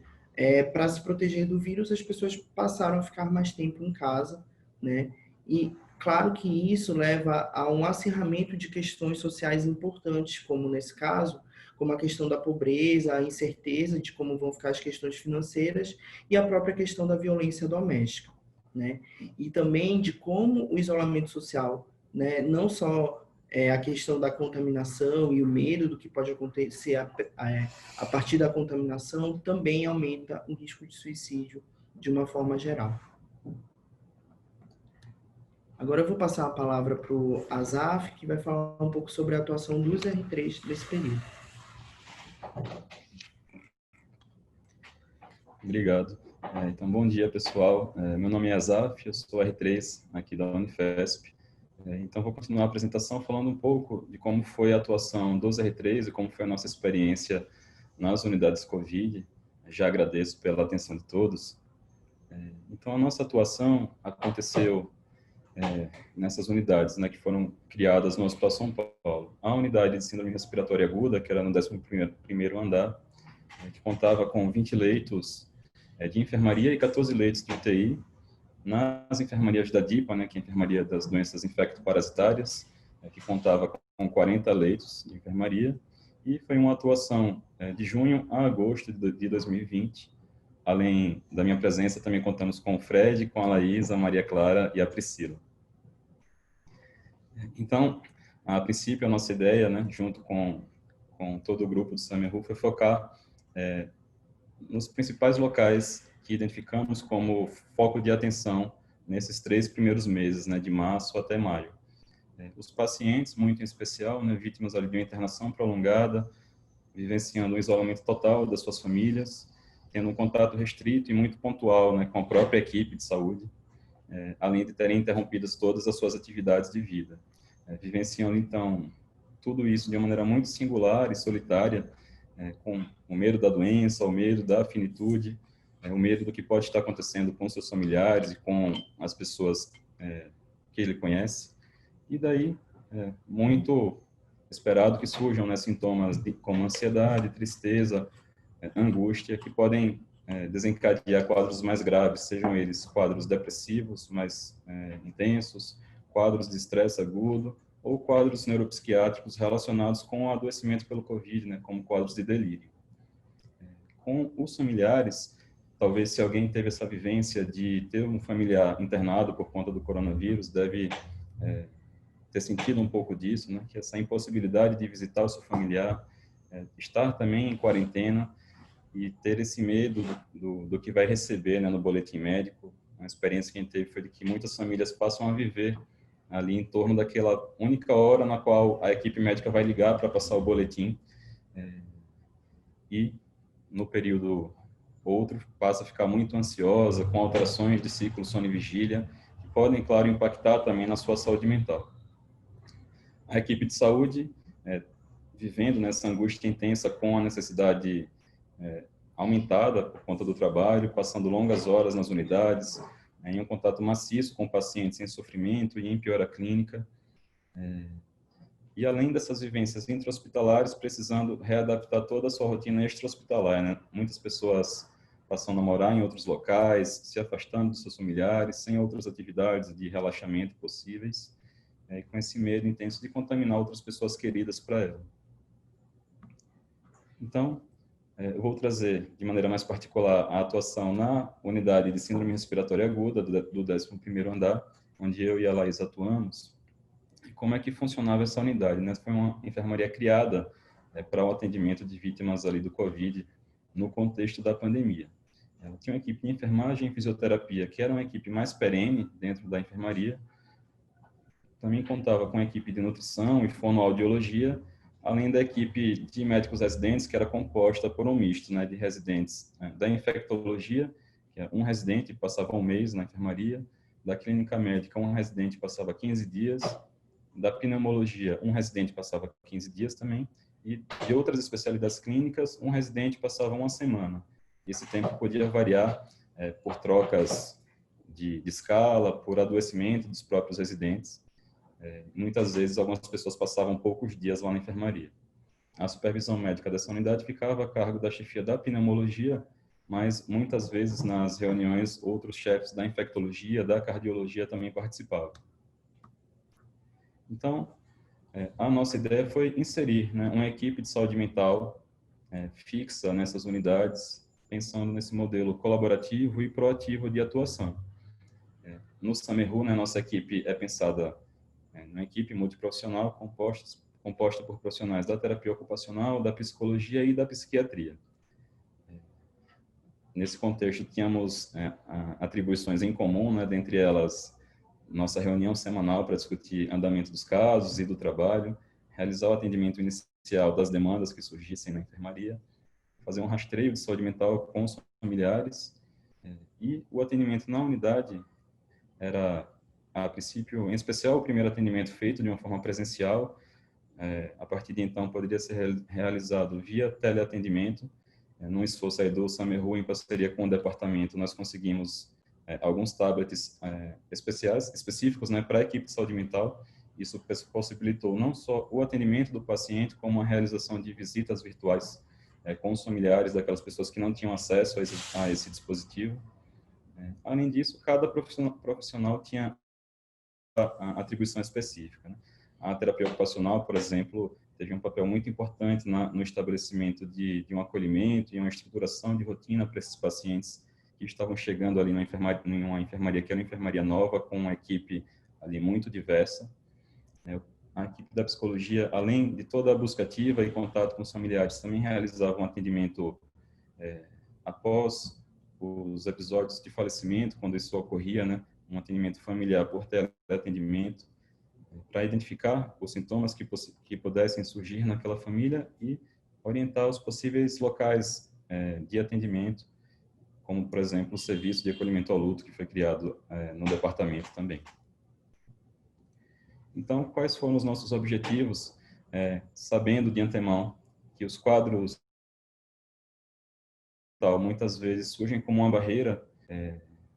para se proteger do vírus, as pessoas passaram a ficar mais tempo em casa, né? E claro que isso leva a um acirramento de questões sociais importantes, como nesse caso, como a questão da pobreza, a incerteza de como vão ficar as questões financeiras e a própria questão da violência doméstica, né? E também de como o isolamento social, né, não só a questão da contaminação e o medo do que pode acontecer a partir da contaminação, também aumenta o risco de suicídio de uma forma geral. Agora eu vou passar a palavra para o Azaf, que vai falar um pouco sobre a atuação dos R3 nesse período. Obrigado. Então, bom dia, pessoal. Meu nome é Azaf, eu sou R3 aqui da Unifesp. Então, vou continuar a apresentação falando um pouco de como foi a atuação dos R3 e como foi a nossa experiência nas unidades COVID. Já agradeço pela atenção de todos. Então, a nossa atuação aconteceu nessas unidades, né, que foram criadas no Hospital São Paulo. A unidade de síndrome respiratória aguda, que era no 11º andar, que contava com 20 leitos de enfermaria e 14 leitos de UTI. Nas enfermarias da DIPA, né, que é a Enfermaria das Doenças Infecto-Parasitárias, que contava com 40 leitos de enfermaria, E foi uma atuação de junho a agosto de 2020. Além da minha presença, também contamos com o Fred, com a Laís, a Maria Clara e a Priscila. Então, a princípio, a nossa ideia, né, junto com todo o grupo do SAMERU, foi focar nos principais locais que identificamos como foco de atenção nesses 3 primeiros meses, né, de março até maio. Os pacientes, muito em especial, né, vítimas ali de uma internação prolongada, vivenciando um isolamento total das suas famílias, tendo um contato restrito e muito pontual, né, com a própria equipe de saúde, além de terem interrompidas todas as suas atividades de vida. Vivenciando, então, tudo isso de uma maneira muito singular e solitária, com o medo da doença, o medo da finitude, o medo do que pode estar acontecendo com seus familiares e com as pessoas que ele conhece. E daí, muito esperado que surjam, né, sintomas como ansiedade, tristeza, angústia, que podem desencadear quadros mais graves, sejam eles quadros depressivos mais intensos, quadros de estresse agudo, ou quadros neuropsiquiátricos relacionados com o adoecimento pelo Covid, né, como quadros de delírio. Com os familiares, talvez se alguém teve essa vivência de ter um familiar internado por conta do coronavírus, deve ter sentido um pouco disso, né, que essa impossibilidade de visitar o seu familiar, estar também em quarentena e ter esse medo do que vai receber, né, no boletim médico. Uma experiência que a gente teve foi de que muitas famílias passam a viver ali em torno daquela única hora na qual a equipe médica vai ligar para passar o boletim, e no período outro passa a ficar muito ansiosa, com alterações de ciclo sono e vigília, que podem, claro, impactar também na sua saúde mental. A equipe de saúde, vivendo nessa angústia intensa com a necessidade aumentada por conta do trabalho, passando longas horas nas unidades, em um contato maciço com pacientes em sofrimento e em piora clínica, e além dessas vivências intra-hospitalares, precisando readaptar toda a sua rotina extra-hospitalar, né? Muitas pessoas passando a morar em outros locais, se afastando dos seus familiares, sem outras atividades de relaxamento possíveis, com esse medo intenso de contaminar outras pessoas queridas para ela. Então, eu vou trazer de maneira mais particular a atuação na unidade de síndrome respiratória aguda do 11º andar, onde eu e a Laís atuamos. E como é que funcionava essa unidade, né? Foi uma enfermaria criada para o atendimento de vítimas ali do Covid no contexto da pandemia. Ela tinha uma equipe de enfermagem e fisioterapia, que era uma equipe mais perene dentro da enfermaria. Também contava com a equipe de nutrição e fonoaudiologia, além da equipe de médicos residentes, que era composta por um misto, né, de residentes da infectologia, que é um residente passava um mês na enfermaria, da clínica médica, um residente passava 15 dias, da pneumologia, um residente passava 15 dias também, e de outras especialidades clínicas, um residente passava uma semana. Esse tempo podia variar por trocas de escala, por adoecimento dos próprios residentes. Muitas vezes, algumas pessoas passavam poucos dias lá na enfermaria. A supervisão médica dessa unidade ficava a cargo da chefia da pneumologia, mas muitas vezes nas reuniões outros chefes da infectologia, da cardiologia também participavam. Então, a nossa ideia foi inserir, né, uma equipe de saúde mental fixa nessas unidades, pensando nesse modelo colaborativo e proativo de atuação. No SAMERU, né, nossa equipe é pensada uma equipe multiprofissional composta por profissionais da terapia ocupacional, da psicologia e da psiquiatria. Nesse contexto, tínhamos atribuições em comum, né, dentre elas, nossa reunião semanal para discutir andamento dos casos e do trabalho, realizar o atendimento inicial das demandas que surgissem na enfermaria, fazer um rastreio de saúde mental com os familiares, e o atendimento na unidade era, a princípio, em especial, o primeiro atendimento feito de uma forma presencial. A partir de então, poderia ser realizado via teleatendimento. Num esforço aí do SAMERU, em parceria com o departamento, nós conseguimos alguns tablets específicos, né, para a equipe de saúde mental. Isso possibilitou não só o atendimento do paciente, como a realização de visitas virtuais com os familiares daquelas pessoas que não tinham acesso a esse dispositivo. Além disso, cada profissional tinha a atribuição específica, né? A terapia ocupacional, por exemplo, teve um papel muito importante no estabelecimento de um acolhimento e uma estruturação de rotina para esses pacientes que estavam chegando ali em uma enfermaria que era uma enfermaria nova, com uma equipe ali muito diversa. A equipe da psicologia, além de toda a busca ativa e contato com os familiares, também realizava um atendimento após os episódios de falecimento, quando isso ocorria, né, um atendimento familiar por teleatendimento, para identificar os sintomas que pudessem surgir naquela família e orientar os possíveis locais de atendimento, como, por exemplo, o serviço de acolhimento ao luto, que foi criado no departamento também. Então, quais foram os nossos objetivos, sabendo de antemão que os quadros muitas vezes surgem como uma barreira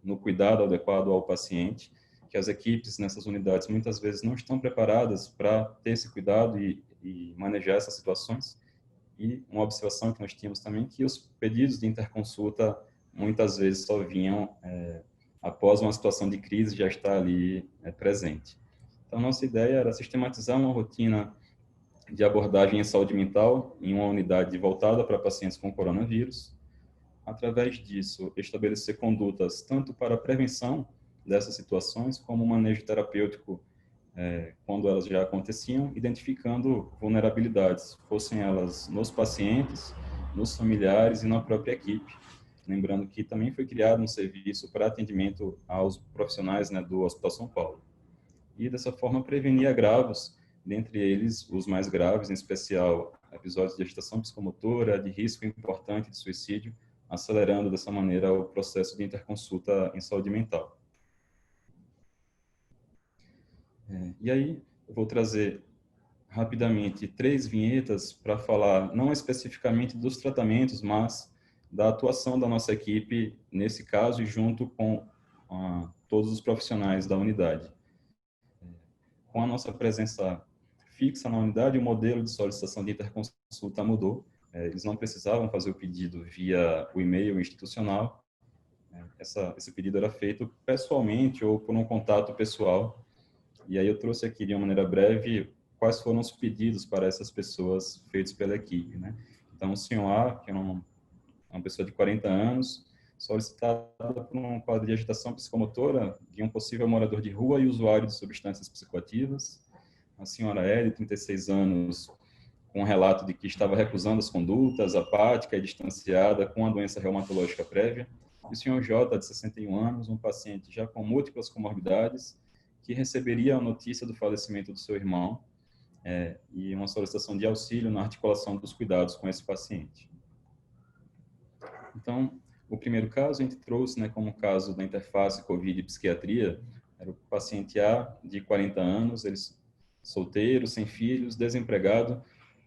no cuidado adequado ao paciente, que as equipes nessas unidades muitas vezes não estão preparadas para ter esse cuidado e manejar essas situações. E uma observação que nós tínhamos também, que os pedidos de interconsulta muitas vezes só vinham após uma situação de crise já estar ali presente. Então, nossa ideia era sistematizar uma rotina de abordagem em saúde mental em uma unidade voltada para pacientes com coronavírus. Através disso, estabelecer condutas tanto para a prevenção dessas situações, como manejo terapêutico quando elas já aconteciam, identificando vulnerabilidades, fossem elas nos pacientes, nos familiares e na própria equipe. Lembrando que também foi criado um serviço para atendimento aos profissionais, né, do Hospital São Paulo. E, dessa forma, prevenir agravos, dentre eles os mais graves, em especial episódios de agitação psicomotora, de risco importante de suicídio, acelerando dessa maneira o processo de interconsulta em saúde mental. E aí, eu vou trazer rapidamente 3 vinhetas para falar não especificamente dos tratamentos, mas da atuação da nossa equipe nesse caso e junto com todos os profissionais da unidade. Com a nossa presença fixa na unidade, o modelo de solicitação de interconsulta mudou. Eles não precisavam fazer o pedido via o e-mail institucional. Esse pedido era feito pessoalmente ou por um contato pessoal. E aí eu trouxe aqui de uma maneira breve quais foram os pedidos para essas pessoas feitos pela equipe, né? Então, o senhor A, que é uma pessoa de 40 anos, solicitada por um quadro de agitação psicomotora de um possível morador de rua e usuário de substâncias psicoativas. A senhora L, 36 anos, com um relato de que estava recusando as condutas, apática e distanciada, com a doença reumatológica prévia. E o senhor J, de 61 anos, um paciente já com múltiplas comorbidades, que receberia a notícia do falecimento do seu irmão e uma solicitação de auxílio na articulação dos cuidados com esse paciente. Então, o primeiro caso a gente trouxe, né, como caso da interface COVID e psiquiatria, era o paciente A, de 40 anos, ele solteiro, sem filhos, desempregado,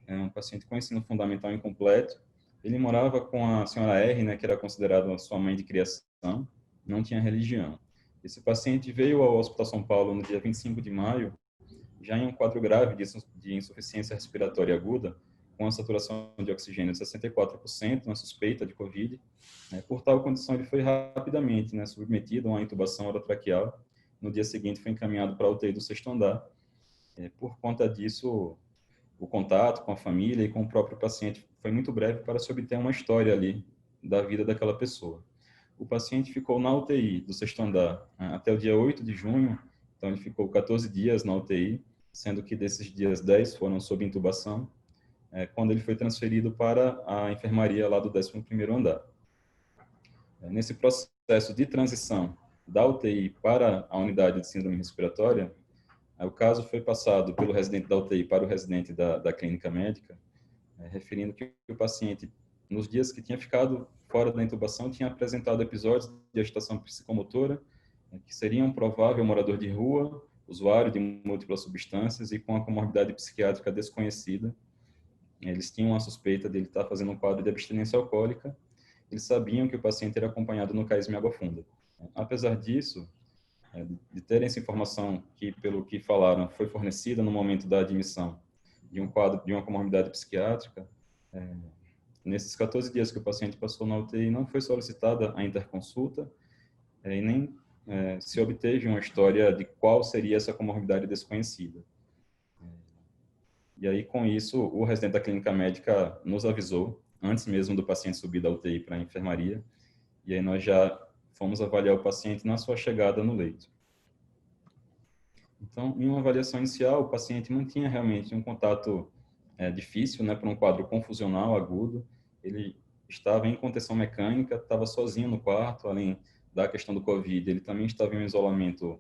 um paciente com ensino fundamental incompleto. Ele morava com a senhora R, né, que era considerada a sua mãe de criação, não tinha religião. Esse paciente veio ao Hospital São Paulo no dia 25 de maio, já em um quadro grave de insuficiência respiratória aguda, com a saturação de oxigênio de 64%, uma suspeita de COVID. Por tal condição, ele foi rapidamente, né, submetido a uma intubação orotraqueal. No dia seguinte, foi encaminhado para a UTI do 6º andar. Por conta disso, o contato com a família e com o próprio paciente foi muito breve para se obter uma história ali da vida daquela pessoa. O paciente ficou na UTI do 6º andar até o dia 8 de junho, então ele ficou 14 dias na UTI, sendo que desses dias 10 foram sob intubação, quando ele foi transferido para a enfermaria lá do 11º andar. Nesse processo de transição da UTI para a unidade de síndrome respiratória, o caso foi passado pelo residente da UTI para o residente da clínica médica, referindo que o paciente, nos dias que tinha ficado fora da intubação, tinha apresentado episódios de agitação psicomotora, que seria um provável morador de rua, usuário de múltiplas substâncias e com a comorbidade psiquiátrica desconhecida. Eles tinham a suspeita de ele estar fazendo um quadro de abstinência alcoólica. Eles sabiam que o paciente era acompanhado no CAISM Água Funda. Apesar disso, de terem essa informação que, pelo que falaram, foi fornecida no momento da admissão de um quadro de uma comorbidade psiquiátrica, nesses 14 dias que o paciente passou na UTI, não foi solicitada a interconsulta e nem se obteve uma história de qual seria essa comorbidade desconhecida. E aí, com isso, o residente da clínica médica nos avisou, antes mesmo do paciente subir da UTI para a enfermaria, e aí nós já fomos avaliar o paciente na sua chegada no leito. Então, em uma avaliação inicial, o paciente mantinha realmente um contato difícil, né, para um quadro confusional agudo. Ele estava em contenção mecânica, estava sozinho no quarto, além da questão do Covid, ele também estava em um isolamento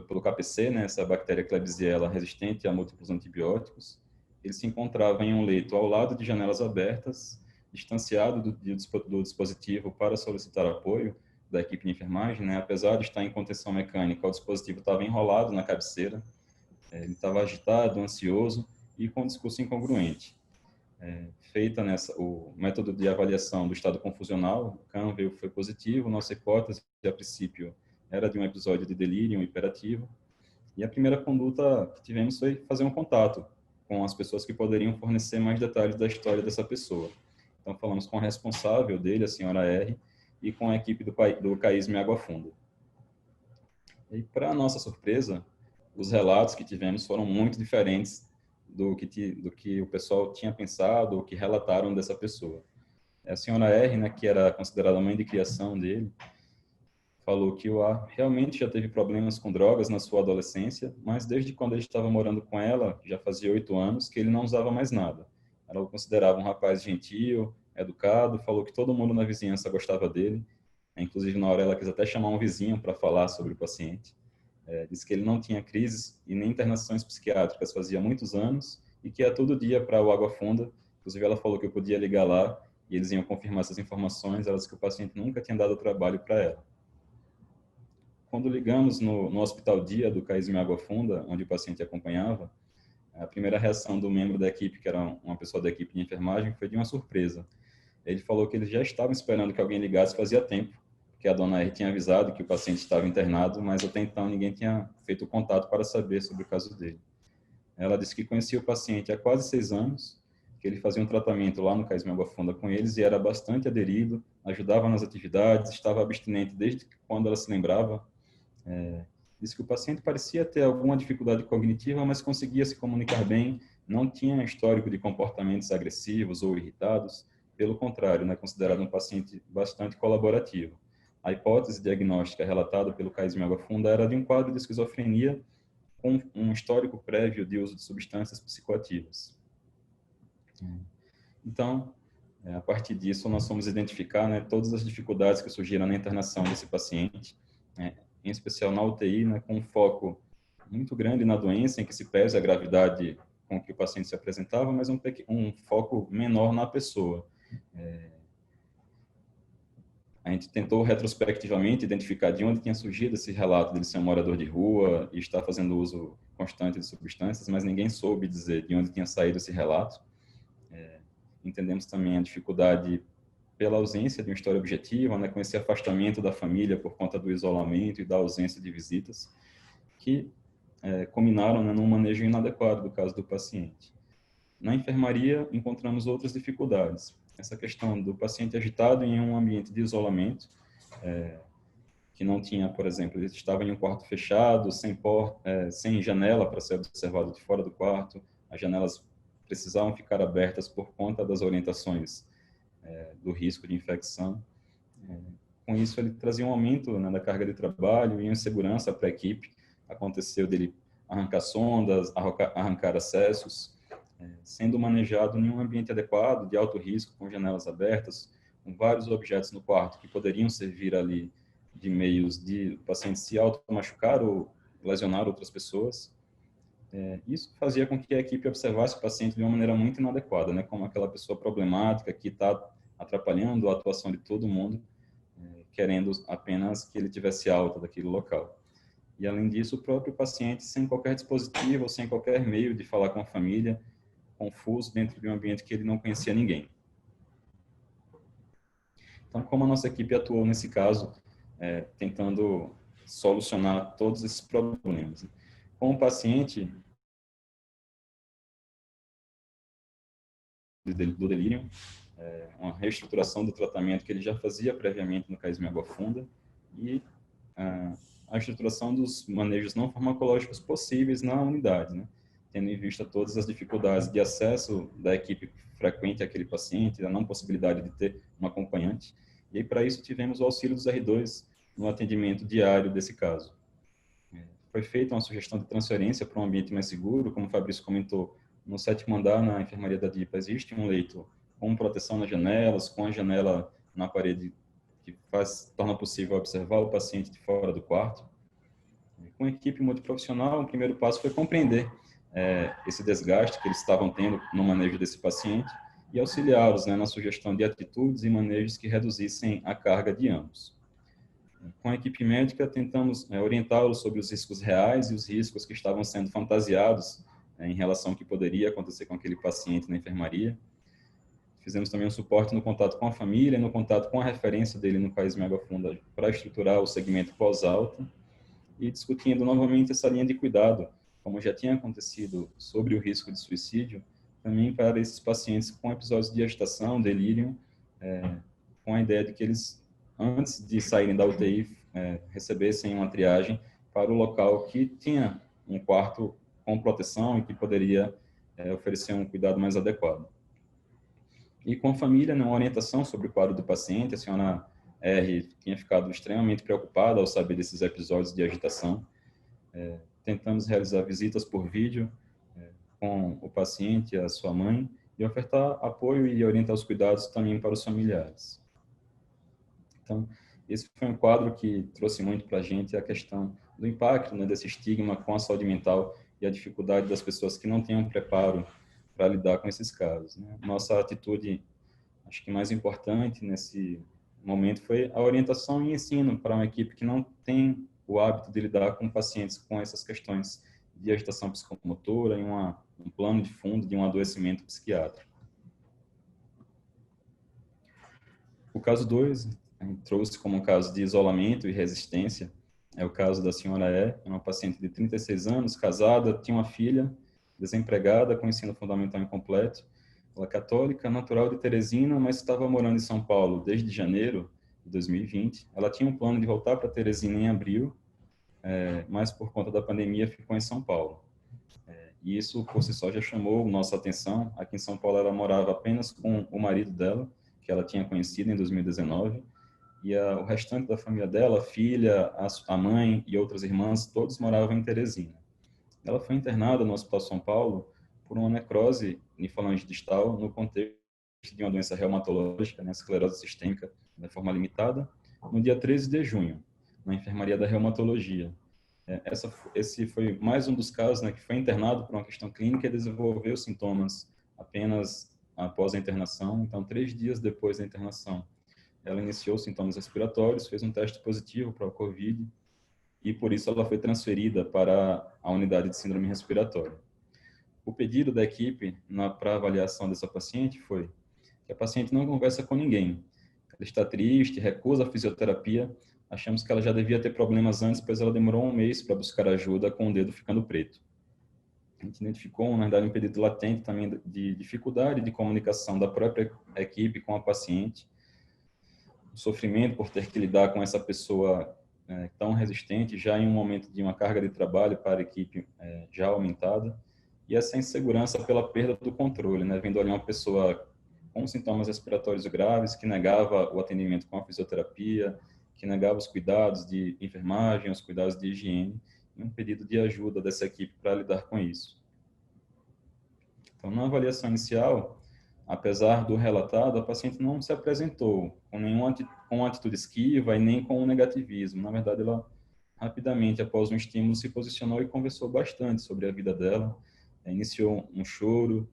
pelo KPC, né, essa bactéria Klebsiella resistente a múltiplos antibióticos. Ele se encontrava em um leito ao lado de janelas abertas, distanciado do dispositivo para solicitar apoio da equipe de enfermagem, né? Apesar de estar em contenção mecânica, o dispositivo estava enrolado na cabeceira, ele estava agitado, ansioso e com um discurso incongruente. Feita o método de avaliação do estado confusional, o CAM foi positivo, nossa hipótese, a princípio, era de um episódio de delírio hiperativo, e a primeira conduta que tivemos foi fazer um contato com as pessoas que poderiam fornecer mais detalhes da história dessa pessoa. Então, falamos com a responsável dele, a senhora R, e com a equipe do CAISM Água Funda. E, para nossa surpresa, os relatos que tivemos foram muito diferentes do que o pessoal tinha pensado ou que relataram dessa pessoa. A senhora R, né, que era considerada a mãe de criação dele, falou que o A realmente já teve problemas com drogas na sua adolescência, mas desde quando ele estava morando com ela, já fazia 8 anos, que ele não usava mais nada. Ela o considerava um rapaz gentil, educado, falou que todo mundo na vizinhança gostava dele. Inclusive, na hora, ela quis até chamar um vizinho para falar sobre o paciente. Disse que ele não tinha crises e nem internações psiquiátricas fazia muitos anos e que ia todo dia para o Água Funda. Inclusive, ela falou que eu podia ligar lá e eles iam confirmar essas informações. Ela disse que o paciente nunca tinha dado trabalho para ela. Quando ligamos no Hospital Dia do CAISM Água Funda, onde o paciente acompanhava, a primeira reação do membro da equipe, que era uma pessoa da equipe de enfermagem, foi de uma surpresa. Ele falou que eles já estavam esperando que alguém ligasse fazia tempo, que a dona R tinha avisado que o paciente estava internado, mas até então ninguém tinha feito contato para saber sobre o caso dele. Ela disse que conhecia o paciente há quase 6 anos, que ele fazia um tratamento lá no CAISM Água Funda com eles e era bastante aderido, ajudava nas atividades, estava abstinente desde quando ela se lembrava. Disse que o paciente parecia ter alguma dificuldade cognitiva, mas conseguia se comunicar bem, não tinha histórico de comportamentos agressivos ou irritados, pelo contrário, né, considerado um paciente bastante colaborativo. A hipótese diagnóstica relatada pelo CAISM Água Funda era de um quadro de esquizofrenia com um histórico prévio de uso de substâncias psicoativas. Então, a partir disso, nós fomos identificar, né, todas as dificuldades que surgiram na internação desse paciente, em especial na UTI, né, com um foco muito grande na doença, em que se pese a gravidade com que o paciente se apresentava, mas um foco menor na pessoa. A gente tentou retrospectivamente identificar de onde tinha surgido esse relato dele ser um morador de rua e estar fazendo uso constante de substâncias, mas ninguém soube dizer de onde tinha saído esse relato. Entendemos também a dificuldade pela ausência de uma história objetiva, né, com esse afastamento da família por conta do isolamento e da ausência de visitas, que culminaram, né, num manejo inadequado do caso do paciente. Na enfermaria, encontramos outras dificuldades. Essa questão do paciente agitado em um ambiente de isolamento, que não tinha, por exemplo, ele estava em um quarto fechado, sem janela para ser observado de fora do quarto, as janelas precisavam ficar abertas por conta das orientações do risco de infecção. Com isso, ele trazia um aumento, né, da carga de trabalho e insegurança para a equipe. Aconteceu dele arrancar sondas, arrancar acessos, sendo manejado em um ambiente adequado, de alto risco, com janelas abertas, com vários objetos no quarto que poderiam servir ali de meios de o paciente se automachucar ou lesionar outras pessoas. Isso fazia com que a equipe observasse o paciente de uma maneira muito inadequada, né, como aquela pessoa problemática que está atrapalhando a atuação de todo mundo, querendo apenas que ele tivesse alta daquele local. E, além disso, o próprio paciente, sem qualquer dispositivo ou sem qualquer meio de falar com a família, confuso dentro de um ambiente que ele não conhecia ninguém. Então, como a nossa equipe atuou nesse caso, tentando solucionar todos esses problemas? Com o paciente do delírio, uma reestruturação do tratamento que ele já fazia previamente no CAISM Água Funda e a estruturação dos manejos não farmacológicos possíveis na unidade, né? tendo em vista todas as dificuldades de acesso da equipe frequente àquele paciente, a não possibilidade de ter um acompanhante. E aí, para isso, tivemos o auxílio dos R2 no atendimento diário desse caso. Foi feita uma sugestão de transferência para um ambiente mais seguro, como o Fabrício comentou, no 7º andar, na enfermaria da DIPA, existe um leito com proteção nas janelas, com a janela na parede que torna possível observar o paciente de fora do quarto. Com a equipe multiprofissional, o primeiro passo foi compreender esse desgaste que eles estavam tendo no manejo desse paciente e auxiliá-los, né, na sugestão de atitudes e manejos que reduzissem a carga de ambos. Com a equipe médica, tentamos orientá-los sobre os riscos reais e os riscos que estavam sendo fantasiados em relação ao que poderia acontecer com aquele paciente na enfermaria. Fizemos também um suporte no contato com a família, no contato com a referência dele no CAISM Água Funda para estruturar o segmento pós-alta e discutindo novamente essa linha de cuidado, como já tinha acontecido sobre o risco de suicídio, também para esses pacientes com episódios de agitação, delírio, com a ideia de que eles, antes de saírem da UTI, recebessem uma triagem para o local que tinha um quarto com proteção e que poderia oferecer um cuidado mais adequado. E com a família, uma orientação sobre o quadro do paciente, a senhora R tinha ficado extremamente preocupada ao saber desses episódios de agitação. Tentamos realizar visitas por vídeo com o paciente e a sua mãe e ofertar apoio e orientar os cuidados também para os familiares. Então, esse foi um quadro que trouxe muito para a gente a questão do impacto, né, desse estigma com a saúde mental e a dificuldade das pessoas que não tenham preparo para lidar com esses casos, né? Nossa atitude, acho que mais importante nesse momento foi a orientação e ensino para uma equipe que não tem o hábito de lidar com pacientes com essas questões de agitação psicomotora e um plano de fundo de um adoecimento psiquiátrico. O caso 2 trouxe como um caso de isolamento e resistência. É o caso da senhora uma paciente de 36 anos, casada, tinha uma filha, desempregada, com ensino fundamental incompleto. Ela é católica, natural de Teresina, mas estava morando em São Paulo desde janeiro de 2020. Ela tinha um plano de voltar para Teresina em abril, mas por conta da pandemia ficou em São Paulo. E isso, por si só, já chamou nossa atenção. Aqui em São Paulo, ela morava apenas com o marido dela, que ela tinha conhecido em 2019, e o restante da família dela, a filha, a mãe e outras irmãs, todos moravam em Teresina. Ela foi internada no Hospital São Paulo por uma necrose em falange distal no contexto de uma doença reumatológica, né, esclerose sistêmica, de forma limitada, no dia 13 de junho, na enfermaria da reumatologia. Esse foi mais um dos casos, né, que foi internado por uma questão clínica e desenvolveu sintomas apenas após a internação. Então, 3 dias depois da internação, ela iniciou sintomas respiratórios, fez um teste positivo para o COVID e, por isso, ela foi transferida para a unidade de síndrome respiratória. O pedido da equipe para avaliação dessa paciente foi que a paciente não conversa com ninguém. Ela está triste, recusa a fisioterapia. Achamos que ela já devia ter problemas antes, pois ela demorou 1 mês para buscar ajuda com o dedo ficando preto. A gente identificou, na verdade, um pedido latente também de dificuldade de comunicação da própria equipe com a paciente, o sofrimento por ter que lidar com essa pessoa tão resistente, já em um momento de uma carga de trabalho para a equipe já aumentada, e essa insegurança pela perda do controle, né? Vendo ali uma pessoa com sintomas respiratórios graves, que negava o atendimento com a fisioterapia, que negava os cuidados de enfermagem, os cuidados de higiene, e um pedido de ajuda dessa equipe para lidar com isso. Então, na avaliação inicial, apesar do relatado, a paciente não se apresentou com uma atitude esquiva e nem com um negativismo. Na verdade, ela rapidamente, após um estímulo, se posicionou e conversou bastante sobre a vida dela, iniciou um choro.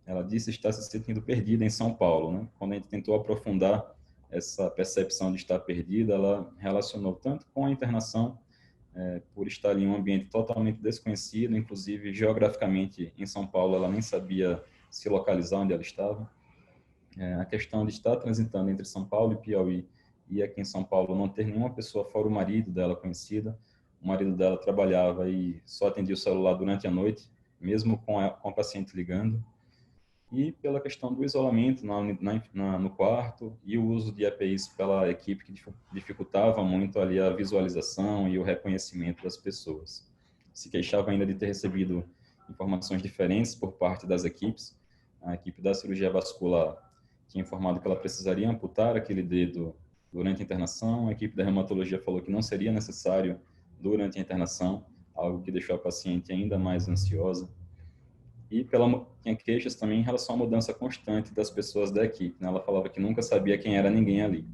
Ela disse estar se sentindo perdida em São Paulo, né? Quando a gente tentou aprofundar essa percepção de estar perdida, ela relacionou tanto com a internação, por estar em um ambiente totalmente desconhecido, inclusive geograficamente em São Paulo, ela nem sabia se localizar onde ela estava. A questão de estar transitando entre São Paulo e Piauí, e aqui em São Paulo não ter nenhuma pessoa fora o marido dela conhecida. O marido dela trabalhava e só atendia o celular durante a noite, mesmo com a paciente ligando. E pela questão do isolamento no quarto e o uso de EPIs pela equipe, que dificultava muito ali a visualização e o reconhecimento das pessoas. Se queixava ainda de ter recebido informações diferentes por parte das equipes. A equipe da cirurgia vascular tinha informado que ela precisaria amputar aquele dedo durante a internação. A equipe da reumatologia falou que não seria necessário durante a internação, algo que deixou a paciente ainda mais ansiosa. E tinha queixas também em relação à mudança constante das pessoas da equipe, né? Ela falava que nunca sabia quem era ninguém ali.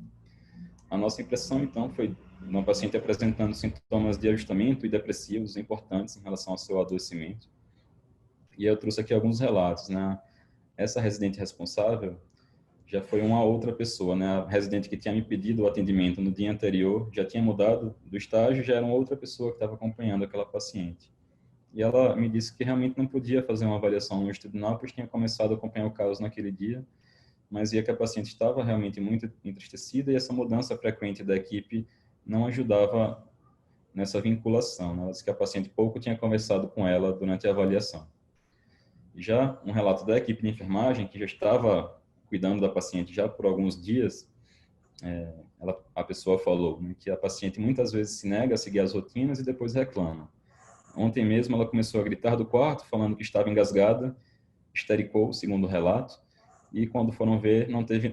A nossa impressão, então, foi uma paciente apresentando sintomas de ajustamento e depressivos importantes em relação ao seu adoecimento. E eu trouxe aqui alguns relatos, né? Essa residente responsável já foi uma outra pessoa, né? A residente que tinha me pedido o atendimento no dia anterior já tinha mudado do estágio, já era uma outra pessoa que estava acompanhando aquela paciente. E ela me disse que realmente não podia fazer uma avaliação longitudinal, pois tinha começado a acompanhar o caso naquele dia, mas via que a paciente estava realmente muito entristecida e essa mudança frequente da equipe não ajudava nessa vinculação, né? Ela disse que a paciente pouco tinha conversado com ela durante a avaliação. Já um relato da equipe de enfermagem, que já estava cuidando da paciente já por alguns dias, a pessoa falou, né, que a paciente muitas vezes se nega a seguir as rotinas e depois reclama. Ontem mesmo ela começou a gritar do quarto, falando que estava engasgada, estericou, segundo o relato, e quando foram ver,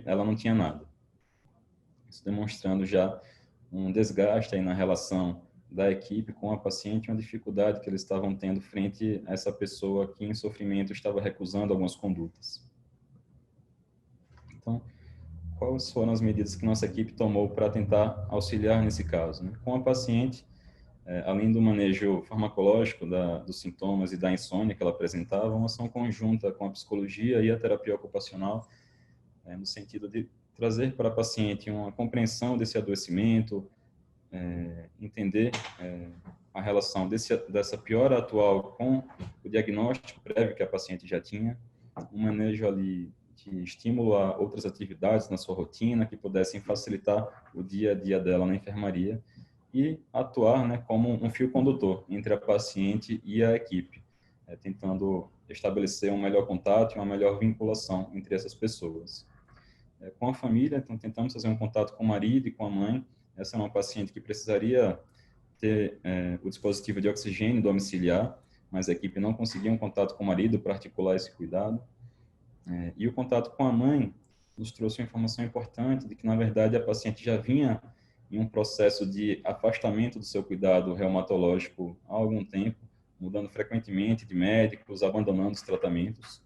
ela não tinha nada. Isso demonstrando já um desgaste aí na relação da equipe com a paciente, uma dificuldade que eles estavam tendo frente a essa pessoa que em sofrimento estava recusando algumas condutas. Então, quais foram as medidas que nossa equipe tomou para tentar auxiliar nesse caso, né? Com a paciente, além do manejo farmacológico dos sintomas e da insônia que ela apresentava, uma ação conjunta com a psicologia e a terapia ocupacional, no sentido de trazer para a paciente uma compreensão desse adoecimento, entender a relação dessa piora atual com o diagnóstico prévio que a paciente já tinha, um manejo ali de estímulo a outras atividades na sua rotina que pudessem facilitar o dia a dia dela na enfermaria e atuar, né, como um fio condutor entre a paciente e a equipe, tentando estabelecer um melhor contato e uma melhor vinculação entre essas pessoas. Com a família, então tentamos fazer um contato com o marido e com a mãe. Essa é uma paciente que precisaria ter o dispositivo de oxigênio domiciliar, mas a equipe não conseguia um contato com o marido para articular esse cuidado. E o contato com a mãe nos trouxe uma informação importante de que, na verdade, a paciente já vinha em um processo de afastamento do seu cuidado reumatológico há algum tempo, mudando frequentemente de médicos, abandonando os tratamentos.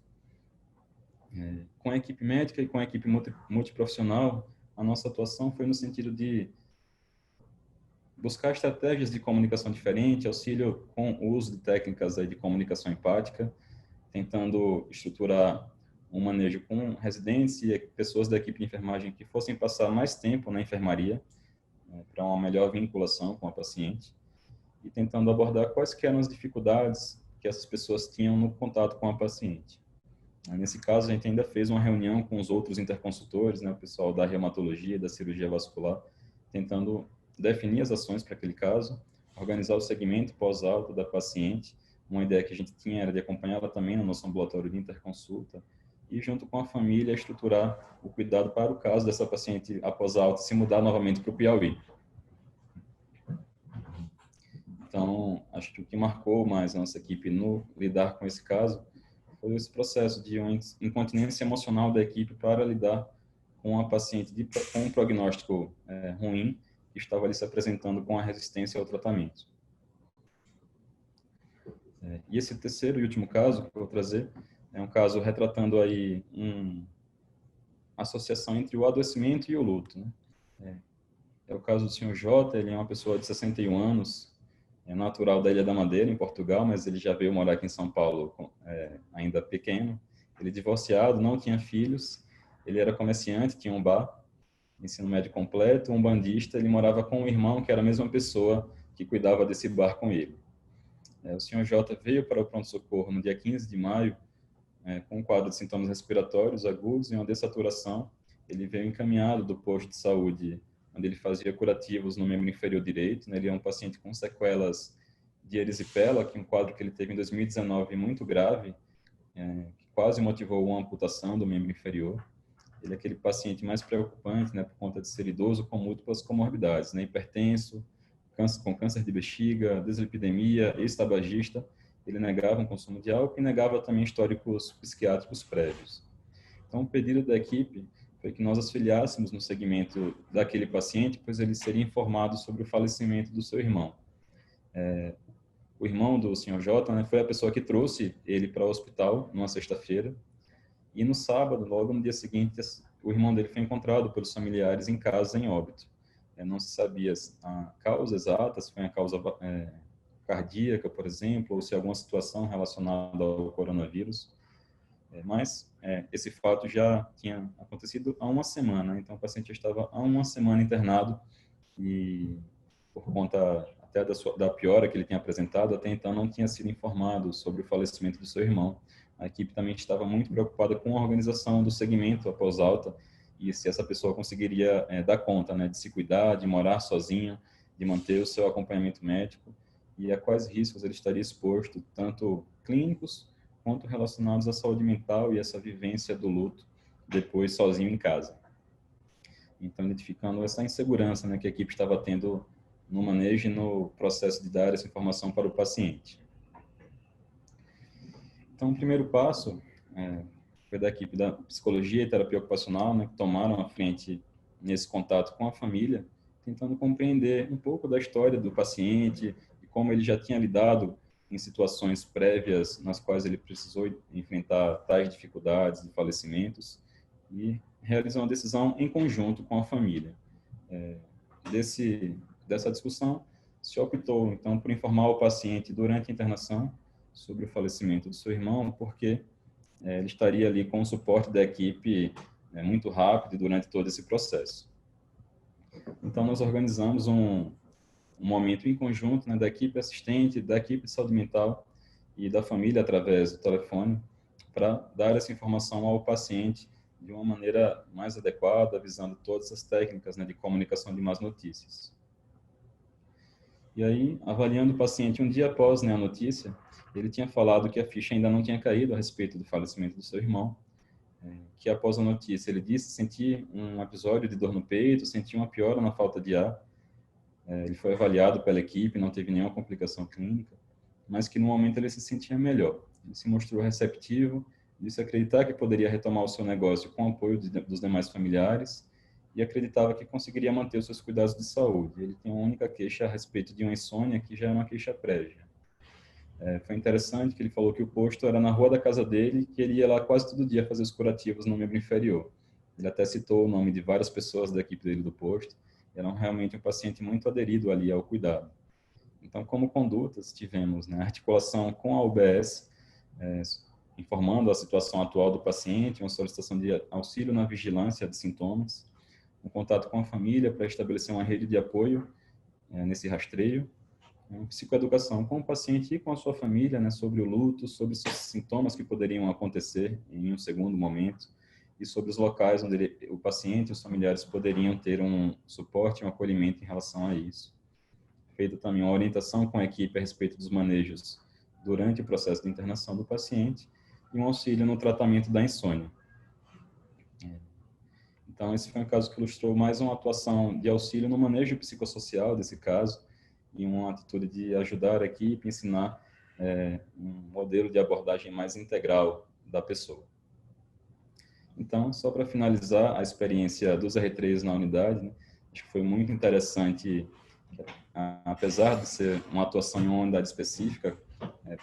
Com a equipe médica e com a equipe multiprofissional, a nossa atuação foi no sentido de buscar estratégias de comunicação diferente, auxílio com o uso de técnicas aí de comunicação empática, tentando estruturar um manejo com residentes e pessoas da equipe de enfermagem que fossem passar mais tempo na enfermaria, para uma melhor vinculação com a paciente, e tentando abordar quais que eram as dificuldades que essas pessoas tinham no contato com a paciente. Nesse caso, a gente ainda fez uma reunião com os outros interconsultores, né, o pessoal da reumatologia e da cirurgia vascular, tentando definir as ações para aquele caso, organizar o segmento pós-alta da paciente. Uma ideia que a gente tinha era de acompanhá-la também no nosso ambulatório de interconsulta e, junto com a família, estruturar o cuidado para o caso dessa paciente após alta se mudar novamente para o Piauí. Então, acho que o que marcou mais a nossa equipe no lidar com esse caso foi esse processo de uma incontinência emocional da equipe para lidar com a paciente com um prognóstico ruim que estava ali se apresentando com a resistência ao tratamento. E esse terceiro e último caso que eu vou trazer é um caso retratando aí uma associação entre o adoecimento e o luto, né? É o caso do Sr. J, ele é uma pessoa de 61 anos, é natural da Ilha da Madeira, em Portugal, mas ele já veio morar aqui em São Paulo ainda pequeno. Ele é divorciado, não tinha filhos, ele era comerciante, tinha um bar, ensino médio completo, um bandista, ele morava com um irmão que era a mesma pessoa que cuidava desse bar com ele. O Sr. J veio para o pronto-socorro no dia 15 de maio, com um quadro de sintomas respiratórios agudos e uma dessaturação. Ele veio encaminhado do posto de saúde, onde ele fazia curativos no membro inferior direito, né? Ele é um paciente com sequelas de erisipela, que é um quadro que ele teve em 2019 muito grave, que quase motivou uma amputação do membro inferior. Ele é aquele paciente mais preocupante, né, por conta de ser idoso com múltiplas comorbidades, né, hipertenso, com câncer de bexiga, dislipidemia, ex-tabagista, ele negava um consumo de álcool e negava também históricos psiquiátricos prévios. Então, o pedido da equipe foi que nós auxiliássemos no segmento daquele paciente, pois ele seria informado sobre o falecimento do seu irmão. O irmão do Sr. J, né, foi a pessoa que trouxe ele para o hospital numa sexta-feira, e no sábado, logo no dia seguinte, o irmão dele foi encontrado pelos familiares em casa, em óbito. Não se sabia a causa exata, se foi a causa cardíaca, por exemplo, ou se alguma situação relacionada ao coronavírus. Mas esse fato já tinha acontecido há uma semana, então o paciente estava há uma semana internado e, por conta até da piora que ele tinha apresentado, até então não tinha sido informado sobre o falecimento do seu irmão. A equipe também estava muito preocupada com a organização do segmento após alta e se essa pessoa conseguiria dar conta, né, de se cuidar, de morar sozinho, de manter o seu acompanhamento médico e a quais riscos ele estaria exposto, tanto clínicos quanto relacionados à saúde mental e essa vivência do luto depois sozinho em casa. Então, identificando essa insegurança, né, que a equipe estava tendo no manejo e no processo de dar essa informação para o paciente. Então, o primeiro passo foi da equipe da psicologia e terapia ocupacional, né, que tomaram a frente nesse contato com a família, tentando compreender um pouco da história do paciente e como ele já tinha lidado em situações prévias nas quais ele precisou enfrentar tais dificuldades e falecimentos e realizar uma decisão em conjunto com a família. Dessa discussão, se optou, então, por informar o paciente durante a internação sobre o falecimento do seu irmão, porque ele estaria ali com o suporte da equipe muito rápido durante todo esse processo. Então, nós organizamos um momento em conjunto, né, da equipe assistente, da equipe de saúde mental e da família através do telefone, para dar essa informação ao paciente de uma maneira mais adequada, visando todas as técnicas, né, de comunicação de más notícias. E aí, avaliando o paciente um dia após, né, a notícia, ele tinha falado que a ficha ainda não tinha caído a respeito do falecimento do seu irmão, que após a notícia ele disse sentir um episódio de dor no peito, sentir uma piora na falta de ar. Ele foi avaliado pela equipe, não teve nenhuma complicação clínica, mas que no momento ele se sentia melhor. Ele se mostrou receptivo, disse acreditar que poderia retomar o seu negócio com o apoio dos demais familiares e acreditava que conseguiria manter os seus cuidados de saúde. Ele tem uma única queixa a respeito de uma insônia, que já é uma queixa prévia. Foi interessante que ele falou que o posto era na rua da casa dele, que ele ia lá quase todo dia fazer os curativos no membro inferior. Ele até citou o nome de várias pessoas da equipe dele do posto. Era realmente um paciente muito aderido ali ao cuidado. Então, como condutas, tivemos, né, articulação com a UBS, informando a situação atual do paciente, uma solicitação de auxílio na vigilância de sintomas, um contato com a família para estabelecer uma rede de apoio nesse rastreio, psicoeducação com o paciente e com a sua família, né, sobre o luto, sobre os sintomas que poderiam acontecer em um segundo momento e sobre os locais onde o paciente e os familiares poderiam ter um suporte e um acolhimento em relação a isso. Feita também uma orientação com a equipe a respeito dos manejos durante o processo de internação do paciente e um auxílio no tratamento da insônia. Então, esse foi um caso que ilustrou mais uma atuação de auxílio no manejo psicossocial desse caso e uma atitude de ajudar a equipe, ensinar um modelo de abordagem mais integral da pessoa. Então, só para finalizar a experiência dos R3 na unidade, né, acho que foi muito interessante, apesar de ser uma atuação em uma unidade específica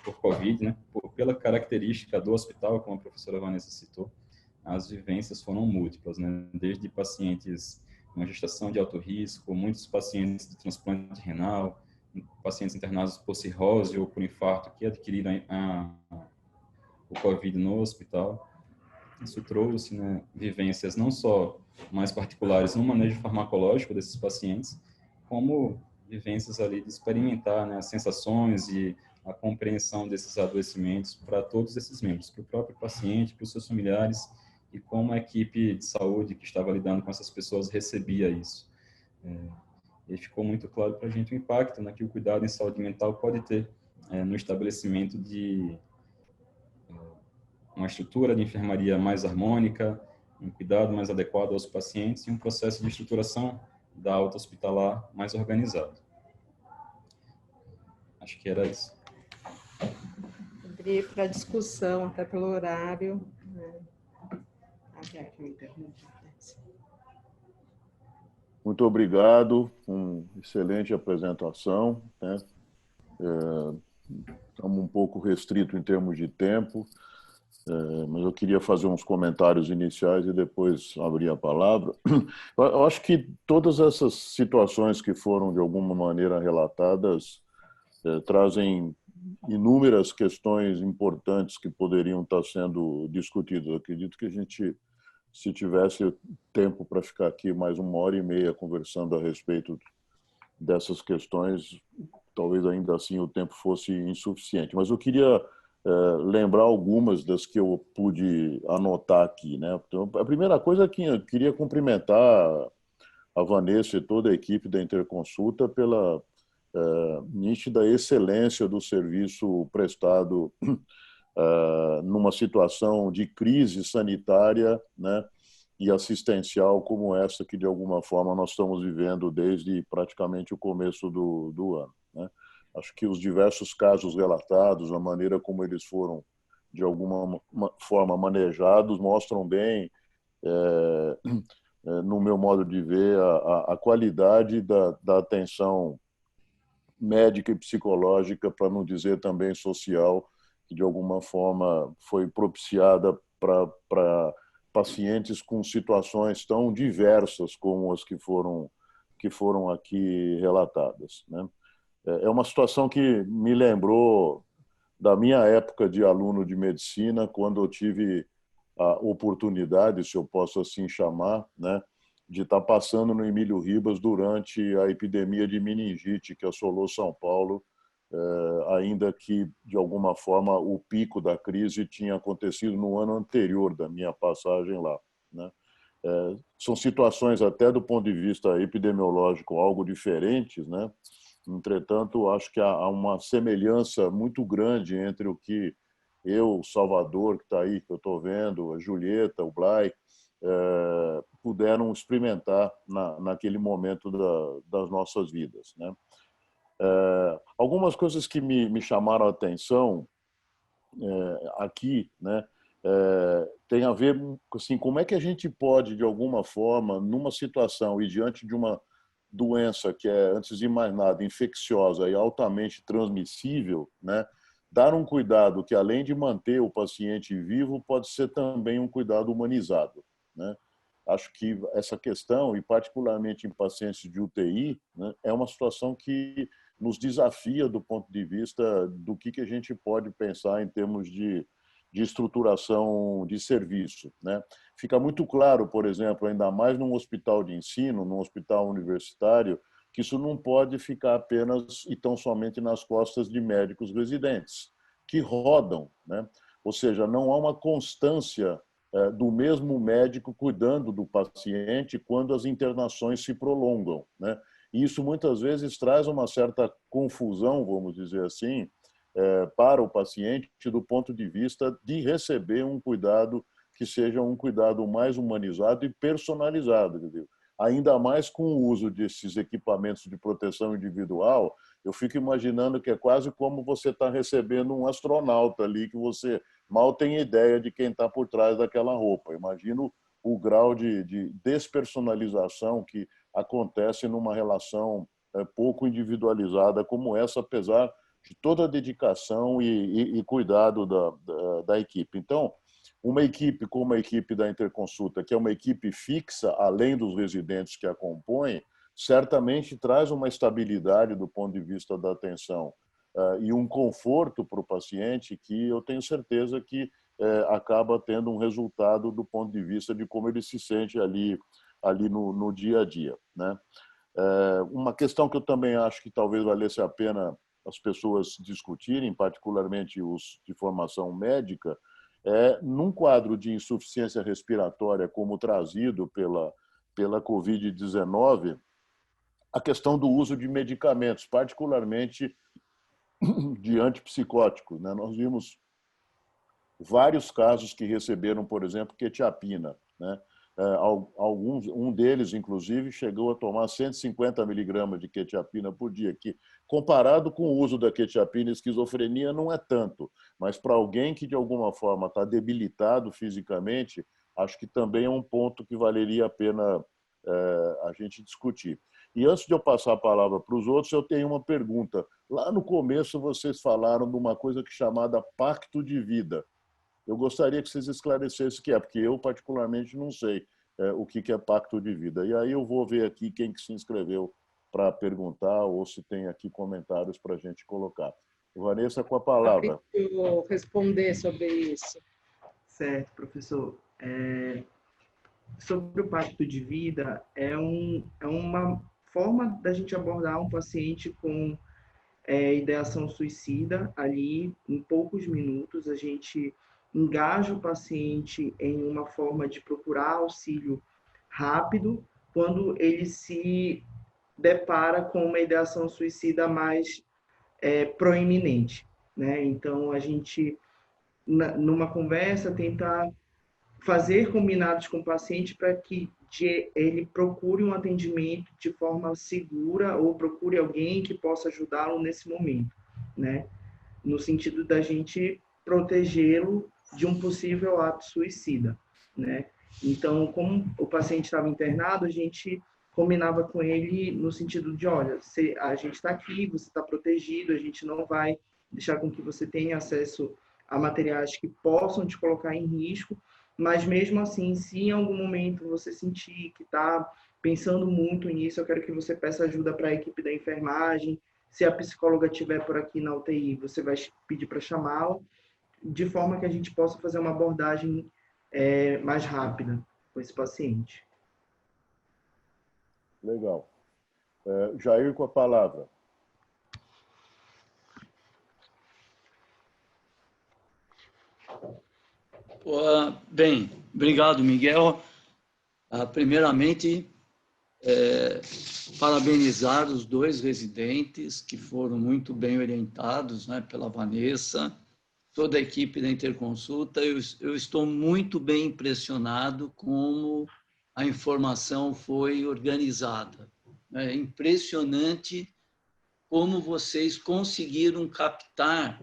por Covid, né, pela característica do hospital, como a professora Vanessa citou, as vivências foram múltiplas, né, desde pacientes com gestação de alto risco, muitos pacientes de transplante renal, pacientes internados por cirrose ou por infarto que adquiriram o Covid no hospital. Isso trouxe, né, vivências não só mais particulares no manejo farmacológico desses pacientes, como vivências ali de experimentar, né, as sensações e a compreensão desses adoecimentos para todos esses membros, para o próprio paciente, para os seus familiares e como a equipe de saúde que estava lidando com essas pessoas recebia isso. E ficou muito claro para a gente o impacto, né, que o cuidado em saúde mental pode ter no estabelecimento de uma estrutura de enfermaria mais harmônica, um cuidado mais adequado aos pacientes e um processo de estruturação da alta hospitalar mais organizado. Acho que era isso. abrir para discussão, até pelo horário. Muito obrigado, uma excelente apresentação, né? Estamos um pouco restrito em termos de tempo, mas eu queria fazer uns comentários iniciais e depois abrir a palavra. Eu acho que todas essas situações que foram, de alguma maneira, relatadas trazem inúmeras questões importantes que poderiam estar sendo discutidas. Eu acredito que a gente, se tivesse tempo para ficar aqui mais 1h30 conversando a respeito dessas questões, talvez ainda assim o tempo fosse insuficiente. Mas eu queria lembrar algumas das que eu pude anotar aqui, né? Então, a primeira coisa é que eu queria cumprimentar a Vanessa e toda a equipe da Interconsulta pela nítida excelência do serviço prestado numa situação de crise sanitária, né, e assistencial como essa que, de alguma forma, nós estamos vivendo desde praticamente o começo do ano, né? Acho que os diversos casos relatados, a maneira como eles foram, de alguma forma, manejados, mostram bem, no meu modo de ver, a qualidade da atenção médica e psicológica, para não dizer também social, que de alguma forma foi propiciada para pacientes com situações tão diversas como as que foram aqui relatadas, né? É uma situação que me lembrou da minha época de aluno de medicina, quando eu tive a oportunidade, se eu posso assim chamar, né, de estar passando no Emílio Ribas durante a epidemia de meningite que assolou São Paulo, ainda que, de alguma forma, o pico da crise tinha acontecido no ano anterior da minha passagem lá, né? São situações, até do ponto de vista epidemiológico, algo diferentes, né? Entretanto, acho que há uma semelhança muito grande entre o que eu, o Salvador, que está aí, que eu estou vendo, a Julieta, o Blay, puderam experimentar naquele momento das nossas vidas, né? Algumas coisas que me chamaram a atenção aqui, né, tem a ver assim, como é que a gente pode, de alguma forma, numa situação e diante de uma doença que é, antes de mais nada, infecciosa e altamente transmissível, né, dar um cuidado que, além de manter o paciente vivo, pode ser também um cuidado humanizado, né? Acho que essa questão, e particularmente em pacientes de UTI, né, é uma situação que nos desafia do ponto de vista do que a gente pode pensar em termos de estruturação de serviço, né? Fica muito claro, por exemplo, ainda mais num hospital de ensino, num hospital universitário, que isso não pode ficar apenas e tão somente nas costas de médicos residentes, que rodam, né? Ou seja, não há uma constância do mesmo médico cuidando do paciente quando as internações se prolongam, né? E isso muitas vezes traz uma certa confusão, vamos dizer assim, para o paciente do ponto de vista de receber um cuidado que seja um cuidado mais humanizado e personalizado. Entendeu? Ainda mais com o uso desses equipamentos de proteção individual, eu fico imaginando que é quase como você está recebendo um astronauta ali, que você mal tem ideia de quem está por trás daquela roupa. Imagino o grau de despersonalização que acontece numa relação pouco individualizada como essa, apesar de toda a dedicação e cuidado da equipe. Então, uma equipe como a equipe da Interconsulta, que é uma equipe fixa, além dos residentes que a compõem, certamente traz uma estabilidade do ponto de vista da atenção e um conforto para o paciente que eu tenho certeza que acaba tendo um resultado do ponto de vista de como ele se sente ali no dia a dia, né? Uma questão que eu também acho que talvez valesse a pena as pessoas discutirem, particularmente os de formação médica, num quadro de insuficiência respiratória como trazido pela Covid-19, a questão do uso de medicamentos, particularmente de antipsicóticos, né? Nós vimos vários casos que receberam, por exemplo, quetiapina, né? Um deles, inclusive, chegou a tomar 150 miligramas de quetiapina por dia, que, comparado com o uso da quetiapina em esquizofrenia, não é tanto. Mas para alguém que, de alguma forma, está debilitado fisicamente, acho que também é um ponto que valeria a pena a gente discutir. E antes de eu passar a palavra para os outros, eu tenho uma pergunta. Lá no começo, vocês falaram de uma coisa chamada pacto de vida. Eu gostaria que vocês esclarecessem o que é, porque eu, particularmente, não sei o que é pacto de vida. E aí eu vou ver aqui quem que se inscreveu para perguntar ou se tem aqui comentários para a gente colocar. Vanessa, com a palavra. Eu responder sobre isso. Certo, professor. Sobre o pacto de vida, é uma forma da gente abordar um paciente com ideação suicida. Ali, em poucos minutos, a gente engaja o paciente em uma forma de procurar auxílio rápido quando ele se depara com uma ideação suicida mais proeminente, né? Então, a gente, numa conversa, tenta fazer combinados com o paciente para que ele procure um atendimento de forma segura ou procure alguém que possa ajudá-lo nesse momento, né? No sentido da gente protegê-lo de um possível ato suicida, né? Então, como o paciente estava internado, a gente combinava com ele no sentido de, olha, a gente está aqui, você está protegido, a gente não vai deixar com que você tenha acesso a materiais que possam te colocar em risco, mas mesmo assim, se em algum momento você sentir que está pensando muito nisso, eu quero que você peça ajuda para a equipe da enfermagem. Se a psicóloga estiver por aqui na UTI, você vai pedir para chamá-la, de forma que a gente possa fazer uma abordagem mais rápida com esse paciente. Legal. Jair, com a palavra. Bem, obrigado, Miguel. Primeiramente, parabenizar os dois residentes que foram muito bem orientados, né, pela Vanessa, toda a equipe da Interconsulta. Eu estou muito bem impressionado como a informação foi organizada. É impressionante como vocês conseguiram captar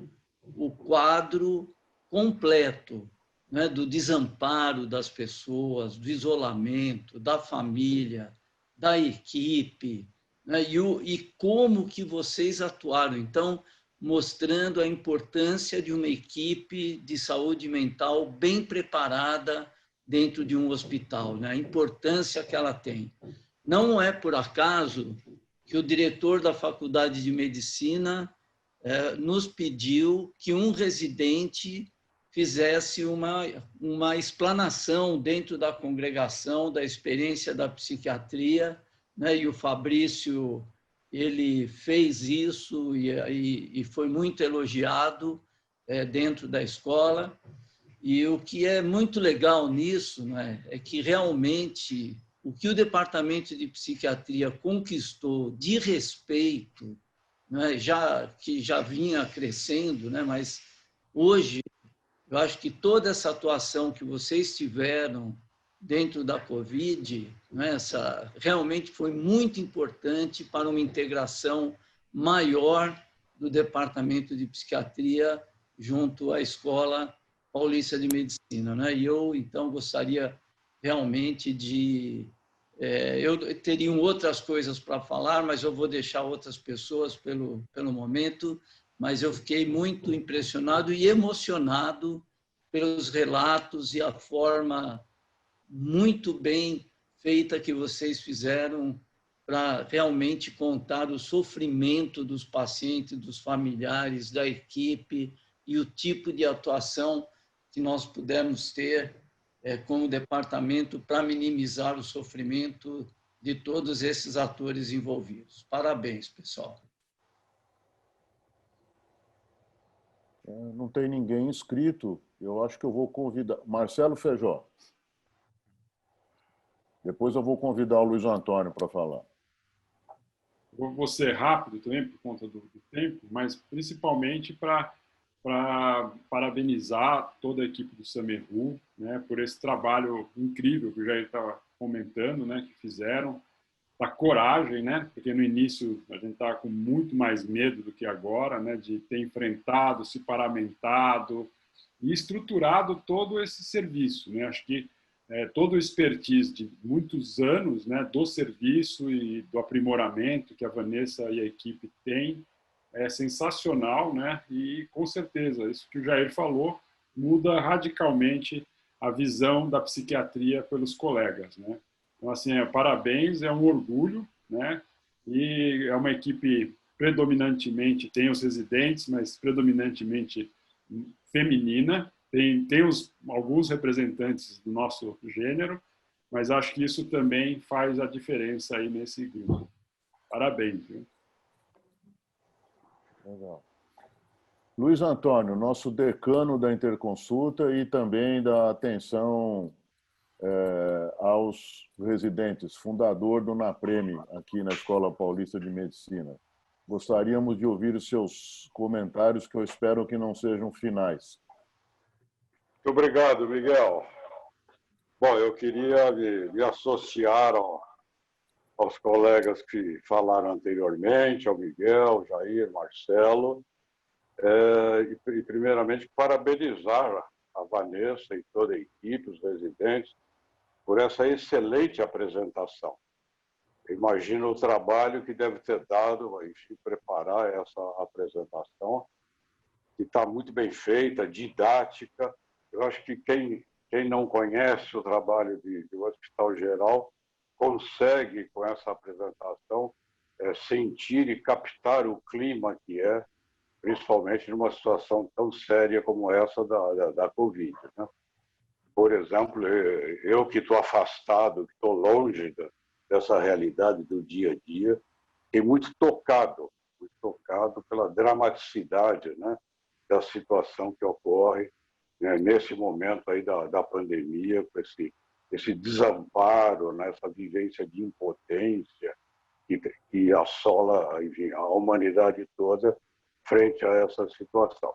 o quadro completo, né, do desamparo das pessoas, do isolamento, da família, da equipe, né, e como que vocês atuaram. Então, mostrando a importância de uma equipe de saúde mental bem preparada dentro de um hospital, né, a importância que ela tem. Não é por acaso que o diretor da Faculdade de Medicina nos pediu que um residente fizesse uma explanação dentro da congregação da experiência da psiquiatria, né? E o Fabrício, ele fez isso e foi muito elogiado dentro da escola. E o que é muito legal nisso, né, é que realmente o que o Departamento de Psiquiatria conquistou de respeito, né, que já vinha crescendo, né, mas hoje eu acho que toda essa atuação que vocês tiveram dentro da Covid, né, realmente foi muito importante para uma integração maior do Departamento de Psiquiatria junto à Escola Paulista de Medicina, né? E eu, então, gostaria realmente de... eu teria outras coisas para falar, mas eu vou deixar outras pessoas pelo momento, mas eu fiquei muito impressionado e emocionado pelos relatos e a forma muito bem feita que vocês fizeram para realmente contar o sofrimento dos pacientes, dos familiares, da equipe e o tipo de atuação que nós pudemos ter como departamento para minimizar o sofrimento de todos esses atores envolvidos. Parabéns, pessoal. Não tem ninguém inscrito. Eu acho que eu vou convidar... Marcelo Feijó. Depois eu vou convidar o Luiz Antônio para falar. Vou ser rápido também, por conta do tempo, mas principalmente para para parabenizar toda a equipe do Samerru, né, por esse trabalho incrível que o Jair estava comentando, né, que fizeram, da coragem, né, porque no início a gente estava com muito mais medo do que agora, né, de ter enfrentado, se paramentado e estruturado todo esse serviço, né. Acho que todo o expertise de muitos anos, né, do serviço e do aprimoramento que a Vanessa e a equipe têm é sensacional, né? E com certeza isso que o Jair falou muda radicalmente a visão da psiquiatria pelos colegas, né? Então assim, parabéns, é um orgulho, né? E é uma equipe predominantemente, tem os residentes, mas predominantemente feminina. Tem alguns representantes do nosso gênero, mas acho que isso também faz a diferença aí nesse grupo. Parabéns, viu? Legal. Luiz Antônio, nosso decano da Interconsulta e também da atenção aos residentes, fundador do NAPREME, aqui na Escola Paulista de Medicina. Gostaríamos de ouvir os seus comentários, que eu espero que não sejam finais. Muito obrigado, Miguel. Bom, eu queria me associar aos colegas que falaram anteriormente, ao Miguel, Jair, Marcelo, e primeiramente parabenizar a Vanessa e toda a equipe, os residentes, por essa excelente apresentação. Eu imagino o trabalho que deve ter dado, enfim, preparar essa apresentação, que está muito bem feita, didática. Eu acho que quem não conhece o trabalho do Hospital Geral consegue, com essa apresentação, sentir e captar o clima que é, principalmente numa situação tão séria como essa da Covid, né? Por exemplo, eu que estou afastado, que estou longe dessa realidade do dia a dia, fiquei muito tocado pela dramaticidade, né, da situação que ocorre, né, nesse momento aí da pandemia, com esse desamparo, né, essa vivência de impotência que assola, enfim, a humanidade toda frente a essa situação.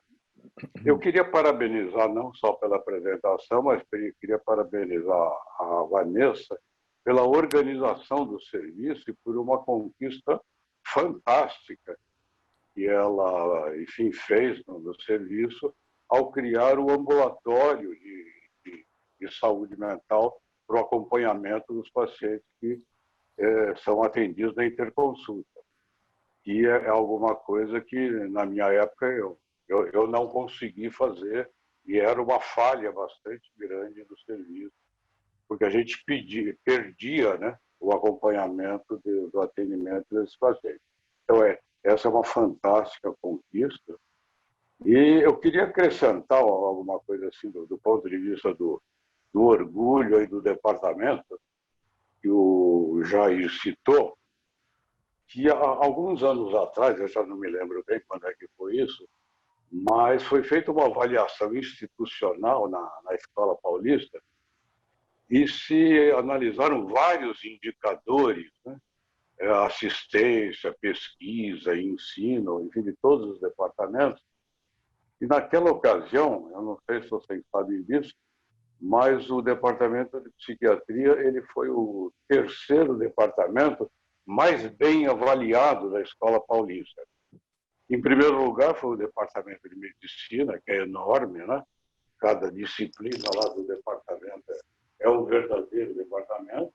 Eu queria parabenizar, não só pela apresentação, mas queria parabenizar a Vanessa pela organização do serviço e por uma conquista fantástica que ela, enfim, fez no serviço ao criar o ambulatório de saúde mental para o acompanhamento dos pacientes que são atendidos na interconsulta. E é alguma coisa que, na minha época, eu não consegui fazer, e era uma falha bastante grande do serviço, porque a gente perdia, né, o acompanhamento do atendimento desses pacientes. Então, essa é uma fantástica conquista. E eu queria acrescentar alguma coisa assim, do ponto de vista do orgulho e do departamento, que o Jair citou, que há alguns anos atrás, eu já não me lembro bem quando é que foi isso, mas foi feita uma avaliação institucional na Escola Paulista e se analisaram vários indicadores, né? Assistência, pesquisa, ensino, enfim, de todos os departamentos. E naquela ocasião, eu não sei se vocês sabem disso, mas o departamento de psiquiatria ele foi o terceiro departamento mais bem avaliado da Escola Paulista. Em primeiro lugar foi o departamento de medicina, que é enorme, né? Cada disciplina lá do departamento é um verdadeiro departamento.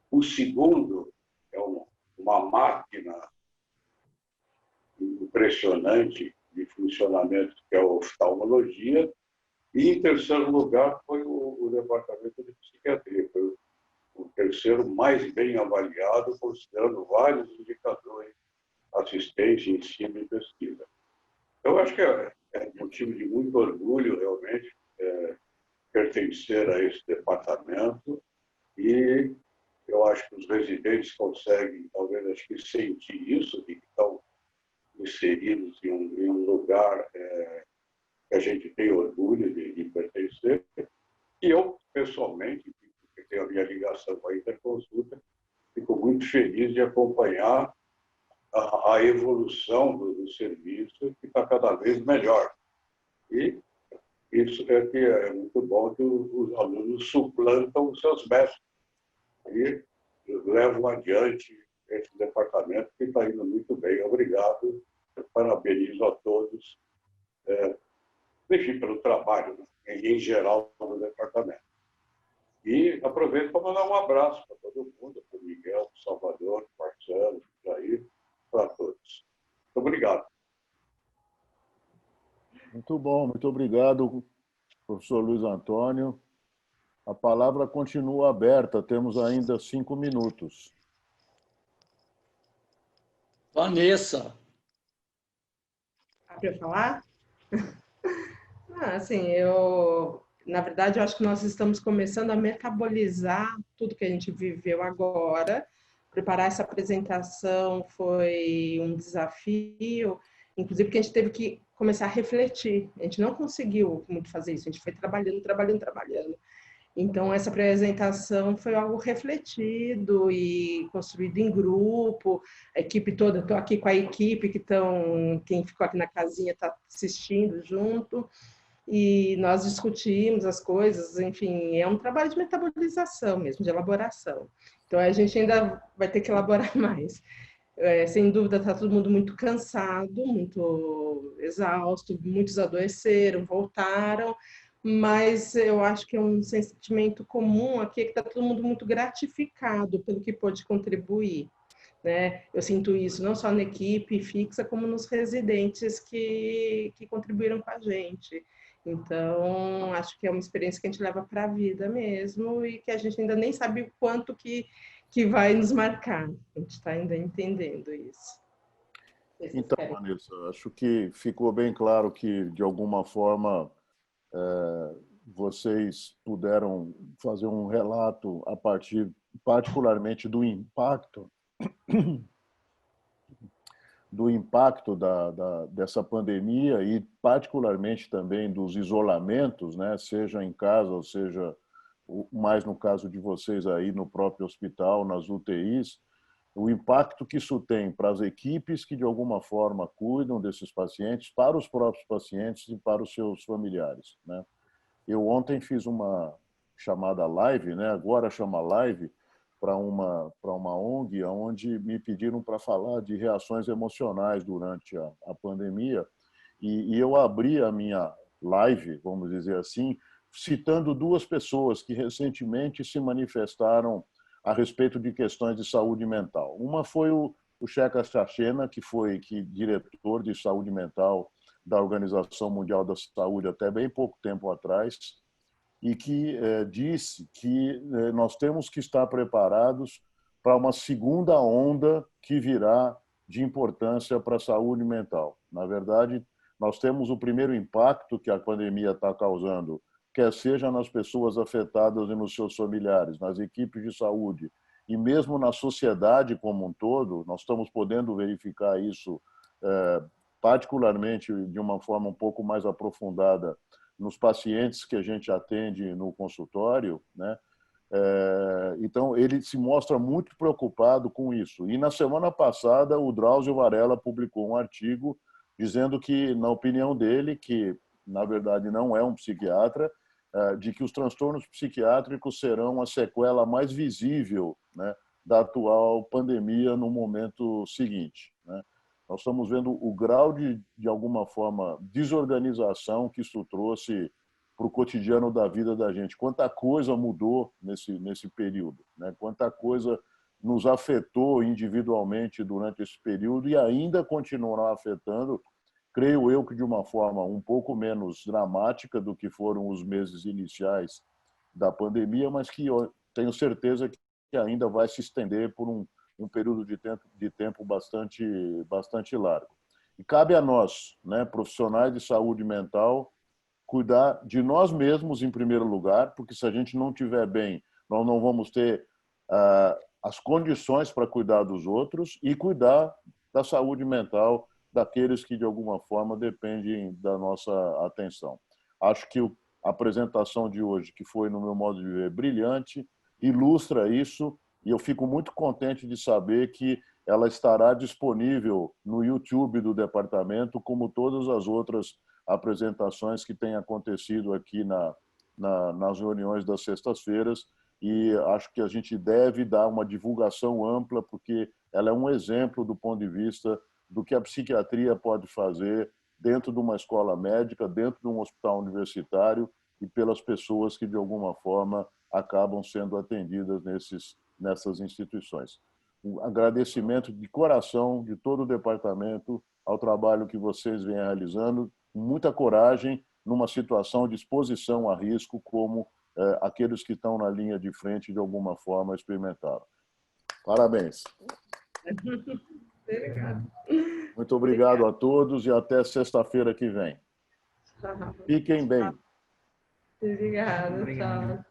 O segundo é uma máquina impressionante de funcionamento, que é a oftalmologia. E, em terceiro lugar, foi o departamento de psiquiatria. Foi o terceiro mais bem avaliado, considerando vários indicadores, assistência, ensino e pesquisa. Eu acho que é motivo de muito orgulho, realmente, pertencer a esse departamento, e eu acho que os residentes conseguem, talvez, acho que sentir isso, de que estão inseridos em um lugar que a gente tem orgulho de pertencer. E eu, pessoalmente, que tenho a minha ligação com a Interconsulta, fico muito feliz de acompanhar a evolução do serviço, que está cada vez melhor. isso é que é muito bom que os alunos suplantam os seus mestres e levam adiante esse departamento que está indo muito bem. Obrigado, parabenizo a todos, enfim, pelo trabalho, né, em geral, no departamento. E aproveito para mandar um abraço para todo mundo, para o Miguel, para o Salvador, para o Marcelo, para o Jair, para todos. Muito obrigado. Muito bom, muito obrigado, professor Luiz Antônio. A palavra continua aberta, temos ainda 5 minutos. Vanessa. Para eu falar? Assim, na verdade, eu acho que nós estamos começando a metabolizar tudo que a gente viveu agora. Preparar essa apresentação foi um desafio, inclusive porque a gente teve que começar a refletir. A gente não conseguiu muito fazer isso, a gente foi trabalhando. Então, essa apresentação foi algo refletido e construído em grupo, a equipe toda, estou aqui com a equipe quem ficou aqui na casinha está assistindo junto, e nós discutimos as coisas, enfim, é um trabalho de metabolização mesmo, de elaboração. Então, a gente ainda vai ter que elaborar mais. Sem dúvida, está todo mundo muito cansado, muito exausto, muitos adoeceram, voltaram, mas eu acho que é um sentimento comum aqui, que está todo mundo muito gratificado pelo que pôde contribuir, né? Eu sinto isso não só na equipe fixa, como nos residentes que contribuíram com a gente. Então, acho que é uma experiência que a gente leva para a vida mesmo e que a gente ainda nem sabe o quanto que vai nos marcar. A gente está ainda entendendo isso. Então, Vanessa, acho que ficou bem claro que, de alguma forma, vocês puderam fazer um relato a partir, particularmente, do impacto dessa pandemia e, particularmente, também dos isolamentos, né? Seja em casa, ou seja, mais no caso de vocês aí no próprio hospital, nas UTIs, o impacto que isso tem para as equipes que, de alguma forma, cuidam desses pacientes, para os próprios pacientes e para os seus familiares, né? Eu ontem fiz uma chamada live, né? Agora chama live, para uma ONG, onde me pediram para falar de reações emocionais durante a pandemia, e eu abri a minha live, vamos dizer assim, citando 2 pessoas que recentemente se manifestaram a respeito de questões de saúde mental. Uma foi o Shekhar Sachena, que foi diretor de saúde mental da Organização Mundial da Saúde até bem pouco tempo atrás, e que disse que nós temos que estar preparados para uma segunda onda que virá de importância para a saúde mental. Na verdade, nós temos o primeiro impacto que a pandemia está causando, quer seja nas pessoas afetadas e nos seus familiares, nas equipes de saúde, e mesmo na sociedade como um todo. Nós estamos podendo verificar isso, particularmente de uma forma um pouco mais aprofundada, nos pacientes que a gente atende no consultório, né? Então, ele se mostra muito preocupado com isso. E na semana passada, o Drauzio Varela publicou um artigo dizendo que, na opinião dele, que na verdade não é um psiquiatra, de que os transtornos psiquiátricos serão a sequela mais visível, né, da atual pandemia no momento seguinte, né? Nós estamos vendo o grau de alguma forma, desorganização que isso trouxe para o cotidiano da vida da gente. Quanta coisa mudou nesse período, né? Quanta coisa nos afetou individualmente durante esse período e ainda continuará afetando, creio eu que de uma forma um pouco menos dramática do que foram os meses iniciais da pandemia, mas que eu tenho certeza que ainda vai se estender por um período de tempo bastante largo. E cabe a nós, né, profissionais de saúde mental, cuidar de nós mesmos em primeiro lugar, porque se a gente não estiver bem, nós não vamos ter as condições para cuidar dos outros e cuidar da saúde mental daqueles que, de alguma forma, dependem da nossa atenção. Acho que a apresentação de hoje, que foi, no meu modo de ver, brilhante, ilustra isso, e eu fico muito contente de saber que ela estará disponível no YouTube do departamento, como todas as outras apresentações que têm acontecido aqui nas reuniões das sextas-feiras, e acho que a gente deve dar uma divulgação ampla, porque ela é um exemplo do ponto de vista do que a psiquiatria pode fazer dentro de uma escola médica, dentro de um hospital universitário e pelas pessoas que, de alguma forma, acabam sendo atendidas nessas instituições. Um agradecimento de coração de todo o departamento ao trabalho que vocês vêm realizando, com muita coragem, numa situação de exposição a risco, como aqueles que estão na linha de frente, de alguma forma, experimentaram. Parabéns. Obrigada. Muito obrigado a todos e até sexta-feira que vem. Fiquem bem. Obrigada. Obrigado. Tchau.